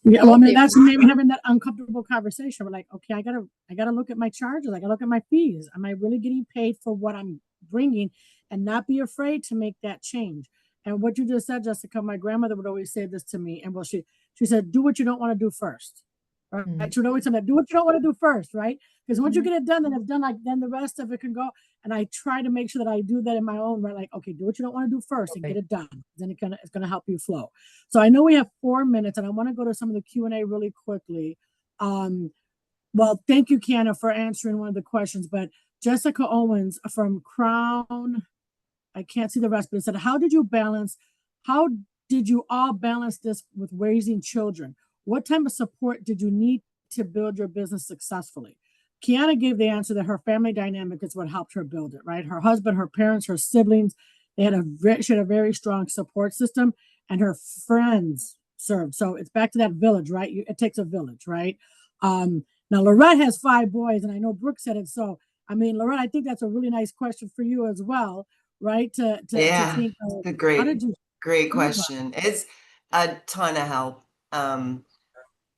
Yeah, well, I mean, that's maybe having that uncomfortable conversation. We're like, okay, I gotta look at my charges. I gotta look at my fees. Am I really getting paid for what I'm bringing? And not be afraid to make that change. And what you just said, Jessica, my grandmother would always say this to me. And she said, do what you don't want to do first. right? Mhm. You know, always say that, do what you don't want to do first, right? Because once you get it done, then it's done. Like then the rest of it can go. And I try to make sure that I do that in my own right. Like, okay, do what you don't want to do first and get it done. Then it's gonna help you flow. So I know we have 4 minutes, and I want to go to some of the Q&A really quickly. Well, thank you, Qiana, for answering one of the questions. But Jessica Owens from Crown, I can't see the rest, but it said, how did you all balance this with raising children? What type of support did you need to build your business successfully? Qiana gave the answer that her family dynamic is what helped her build it, right? Her husband, her parents, her siblings, she had a very strong support system, and her friends served. So it's back to that village, right? It takes a village, right? Now Laurette has 5 boys, and I know Brooke said it. So, I mean, Laurette, I think that's a really nice question for you as well, right? To Yeah, think, a how did you great do that? question. It's a ton of help.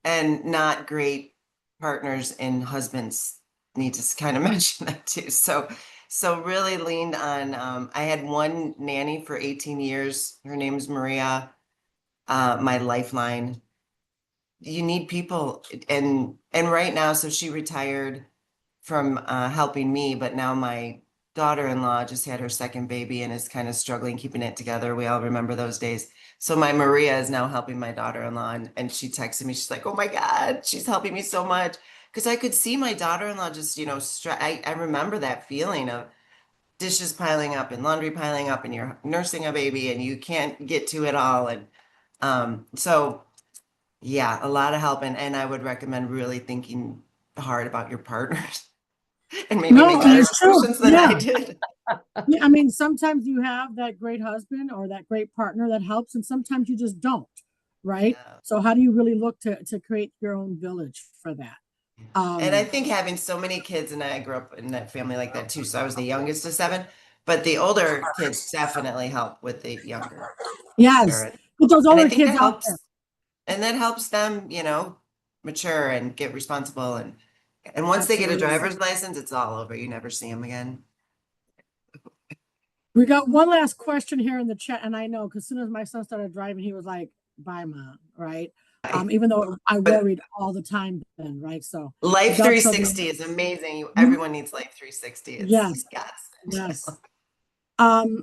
And not great partners and husbands need to kind of mention that too. So really leaned on, I had one nanny for 18 years. Her name's Maria, my lifeline. You need people, and right now, so she retired from helping me, but now my daughter-in-law just had her second baby and is kind of struggling keeping it together. We all remember those days. So my Maria is now helping my daughter-in-law, and she texted me. She's like, "Oh my God, she's helping me so much." Because I could see my daughter-in-law just, I remember that feeling of dishes piling up and laundry piling up, and you're nursing a baby and you can't get to it all. And so yeah, a lot of help. And I would recommend really thinking hard about your partners and maybe No, make and better it's true. decisions than I Yeah. did. Yeah, I mean, sometimes you have that great husband or that great partner that helps, and sometimes you just don't, right? Yeah. So how do you really look to create your own village for that? And I think having so many kids, and I grew up in that family like that too. So I was the youngest of 7, but the older kids definitely help with the younger. Yes, Sure. get those And I older think kids out there. that helps them, mature and get responsible. And once they get a Absolutely. driver's license, it's all over. You never see them again. We got one last question here in the chat, and I know because as soon as my son started driving, he was like, "Bye, mom," right? Even though I But worried all the time then, right? So Life adult children, 360 is amazing. Everyone needs Life 360. It's yes, yes. yes.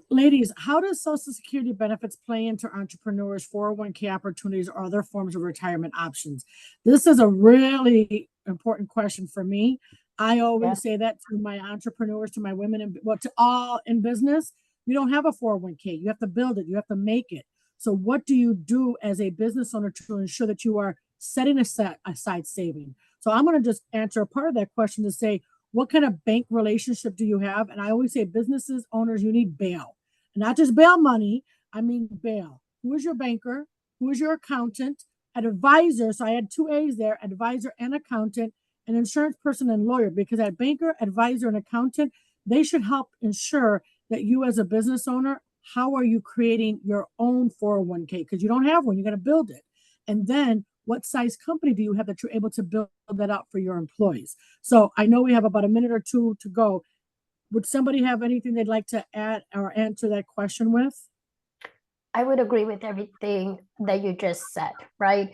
Ladies, how does Social Security benefits play into entrepreneurs' 401k opportunities or other forms of retirement options? This is a really important question for me. I always say that to my entrepreneurs, to my women, and to all in business. You don't have a 401k. You have to build it. You have to make it. So, what do you do as a business owner to ensure that you are setting aside saving? So, I'm going to just answer a part of that question to say, what kind of bank relationship do you have? And I always say, businesses owners, you need bail, and not just bail money. I mean bail. Who is your banker? Who is your accountant? An advisor. So I had 2 A's there: advisor and accountant, an insurance person and lawyer. Because that banker, advisor, and accountant, they should help ensure that you, as a business owner, how are you creating your own 401k? Because you don't have one, you're going to build it. And then what size company do you have that you're able to build that out for your employees? So I know we have about a minute or 2 to go. Would somebody have anything they'd like to add or answer that question with? I would agree with everything that you just said, right?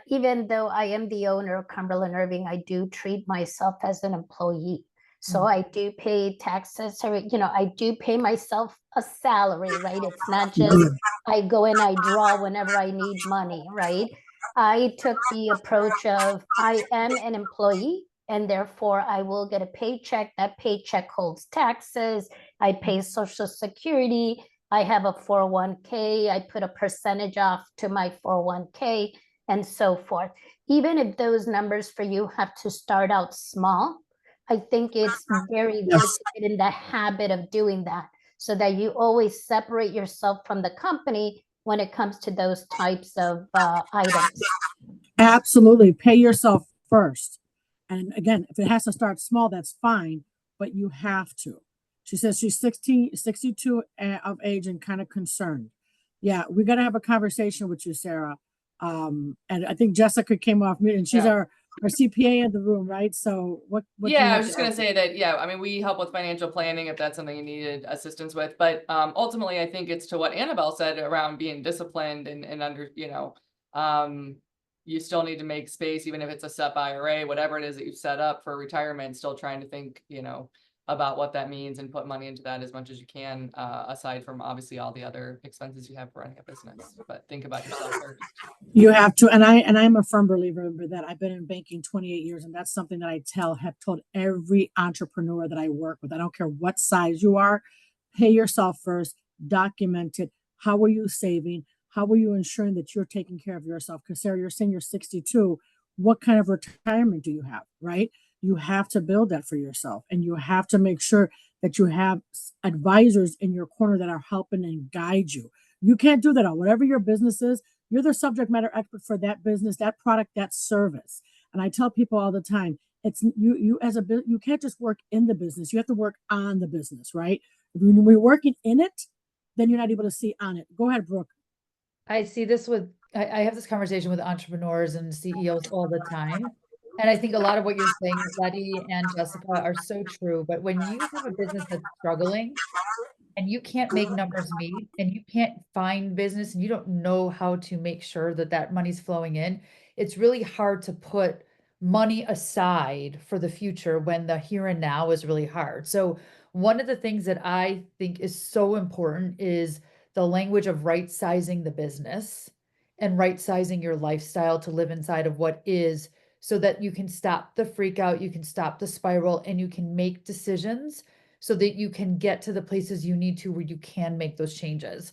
Even though I am the owner of Cumberland Irving, I do treat myself as an employee. So I do pay taxes, I do pay myself a salary, right? It's not just I go and I draw whenever I need money, right? I took the approach of I am an employee, and therefore I will get a paycheck. That paycheck holds taxes. I pay Social Security. I have a 401k. I put a percentage off to my 401k and so forth. Even if those numbers for you have to start out small, I think it's very good to get in the habit of doing that so that you always separate yourself from the company when it comes to those types of items. Absolutely. Pay yourself first. And again, if it has to start small, that's fine, but you have to. She says she's 62 of age and kind of concerned. Yeah, we got to have a conversation with you, Sarah. And I think Jessica came off mute, and she's our CPA in the room, right? So what Yeah, I was just going to say that, yeah, I mean, we help with financial planning if that's something you needed assistance with. But ultimately, I think it's to what Anabel said around being disciplined and under, you still need to make space, even if it's a SEP IRA, whatever it is that you've set up for retirement, still trying to think, about what that means and put money into that as much as you can, aside from obviously all the other expenses you have for running a business. But think about yourself first. You have to, and I'm a firm believer in that. I've been in banking 28 years, and that's something that have told every entrepreneur that I work with. I don't care what size you are, pay yourself first, document it. How are you saving? How are you ensuring that you're taking care of yourself? Because Sarah, you're saying you're 62. What kind of retirement do you have, right? You have to build that for yourself, and you have to make sure that you have advisors in your corner that are helping and guide you. You can't do that on whatever your business is. You're the subject matter expert for that business, that product, that service. And I tell people all the time, it's you as a business, you can't just work in the business. You have to work on the business, right? When we're working in it, then you're not able to see on it. Go ahead, Brooke. I see this I have this conversation with entrepreneurs and CEOs all the time. And I think a lot of what you're saying, Letty and Jessica, are so true. But when you have a business that's struggling and you can't make numbers meet and you can't find business and you don't know how to make sure that that money's flowing in, it's really hard to put money aside for the future when the here and now is really hard. So one of the things that I think is so important is the language of right sizing the business and right sizing your lifestyle to live inside of what is, so that you can stop the freak out, you can stop the spiral, and you can make decisions so that you can get to the places you need to where you can make those changes.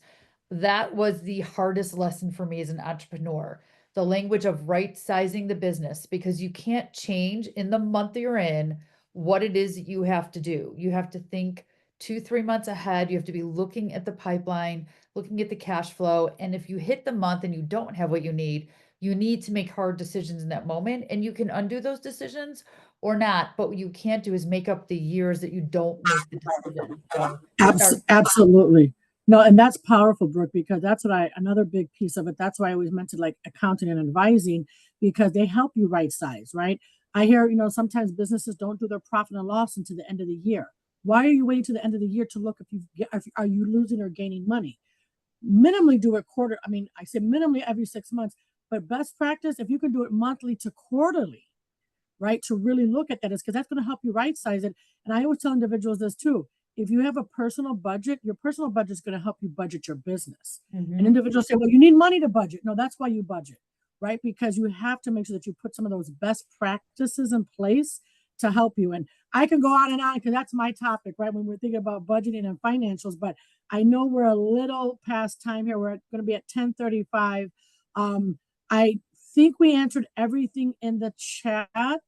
That was the hardest lesson for me as an entrepreneur, the language of right sizing the business, because you can't change in the month you're in what it is that you have to do. You have to think 2-3 months ahead. You have to be looking at the pipeline, looking at the cash flow. And if you hit the month and you don't have what you need to make hard decisions in that moment, and you can undo those decisions or not. But what you can't do is make up the years that you don't make the decision. So Absolutely. No, and that's powerful, Brooke, because that's what another big piece of it. That's why I always mentioned like accounting and advising, because they help you right size, right? I hear, sometimes businesses don't do their profit and loss until the end of the year. Why are you waiting to the end of the year to look are you losing or gaining money? Minimally do it quarter. I mean, I say minimally every 6 months, but best practice, if you can do it monthly to quarterly, right? To really look at that, is because that's going to help you right size it. And I always tell individuals this too. If you have a personal budget, your personal budget is going to help you budget your business. And individuals say, well, you need money to budget. No, that's why you budget, right? Because you have to make sure that you put some of those best practices in place to help you. And I can go on and on because that's my topic, right? When we're thinking about budgeting and financials, but I know we're a little past time here. We're going to be at 10:35. I think we answered everything in the chat.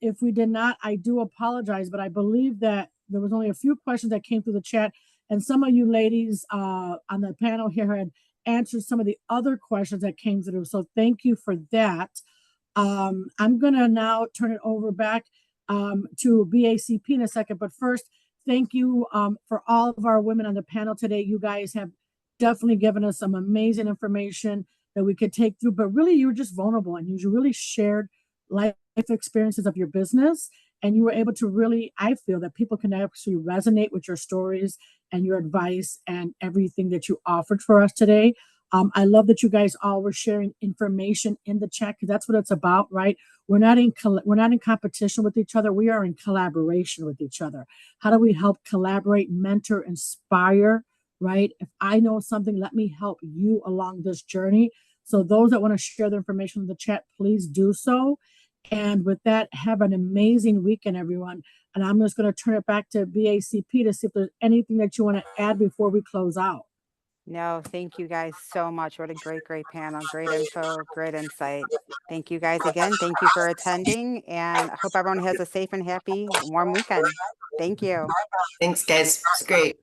If we did not, I do apologize, but I believe that there was only a few questions that came through the chat, and some of you ladies on the panel here had answered some of the other questions that came through. So thank you for that. I'm going to now turn it over back to BACP in a second, but first, thank you for all of our women on the panel today. You guys have definitely given us some amazing information that we could take through, but really you were just vulnerable and you really shared life experiences of your business, and you were able to really, I feel that people can actually resonate with your stories and your advice and everything that you offered for us today. I love that you guys all were sharing information in the chat, because that's what it's about, right? We're not in competition with each other. We are in collaboration with each other. How do we help collaborate, mentor, inspire, right? If I know something, let me help you along this journey. So those that want to share their information in the chat, please do so. And with that, have an amazing weekend, everyone. And I'm just going to turn it back to BACP to see if there's anything that you want to add before we close out. No, thank you guys so much. What a great panel. Great info, great insight. Thank you guys again. Thank you for attending, and I hope everyone has a safe and happy, warm weekend. Thank you. Thanks, guys. It's great.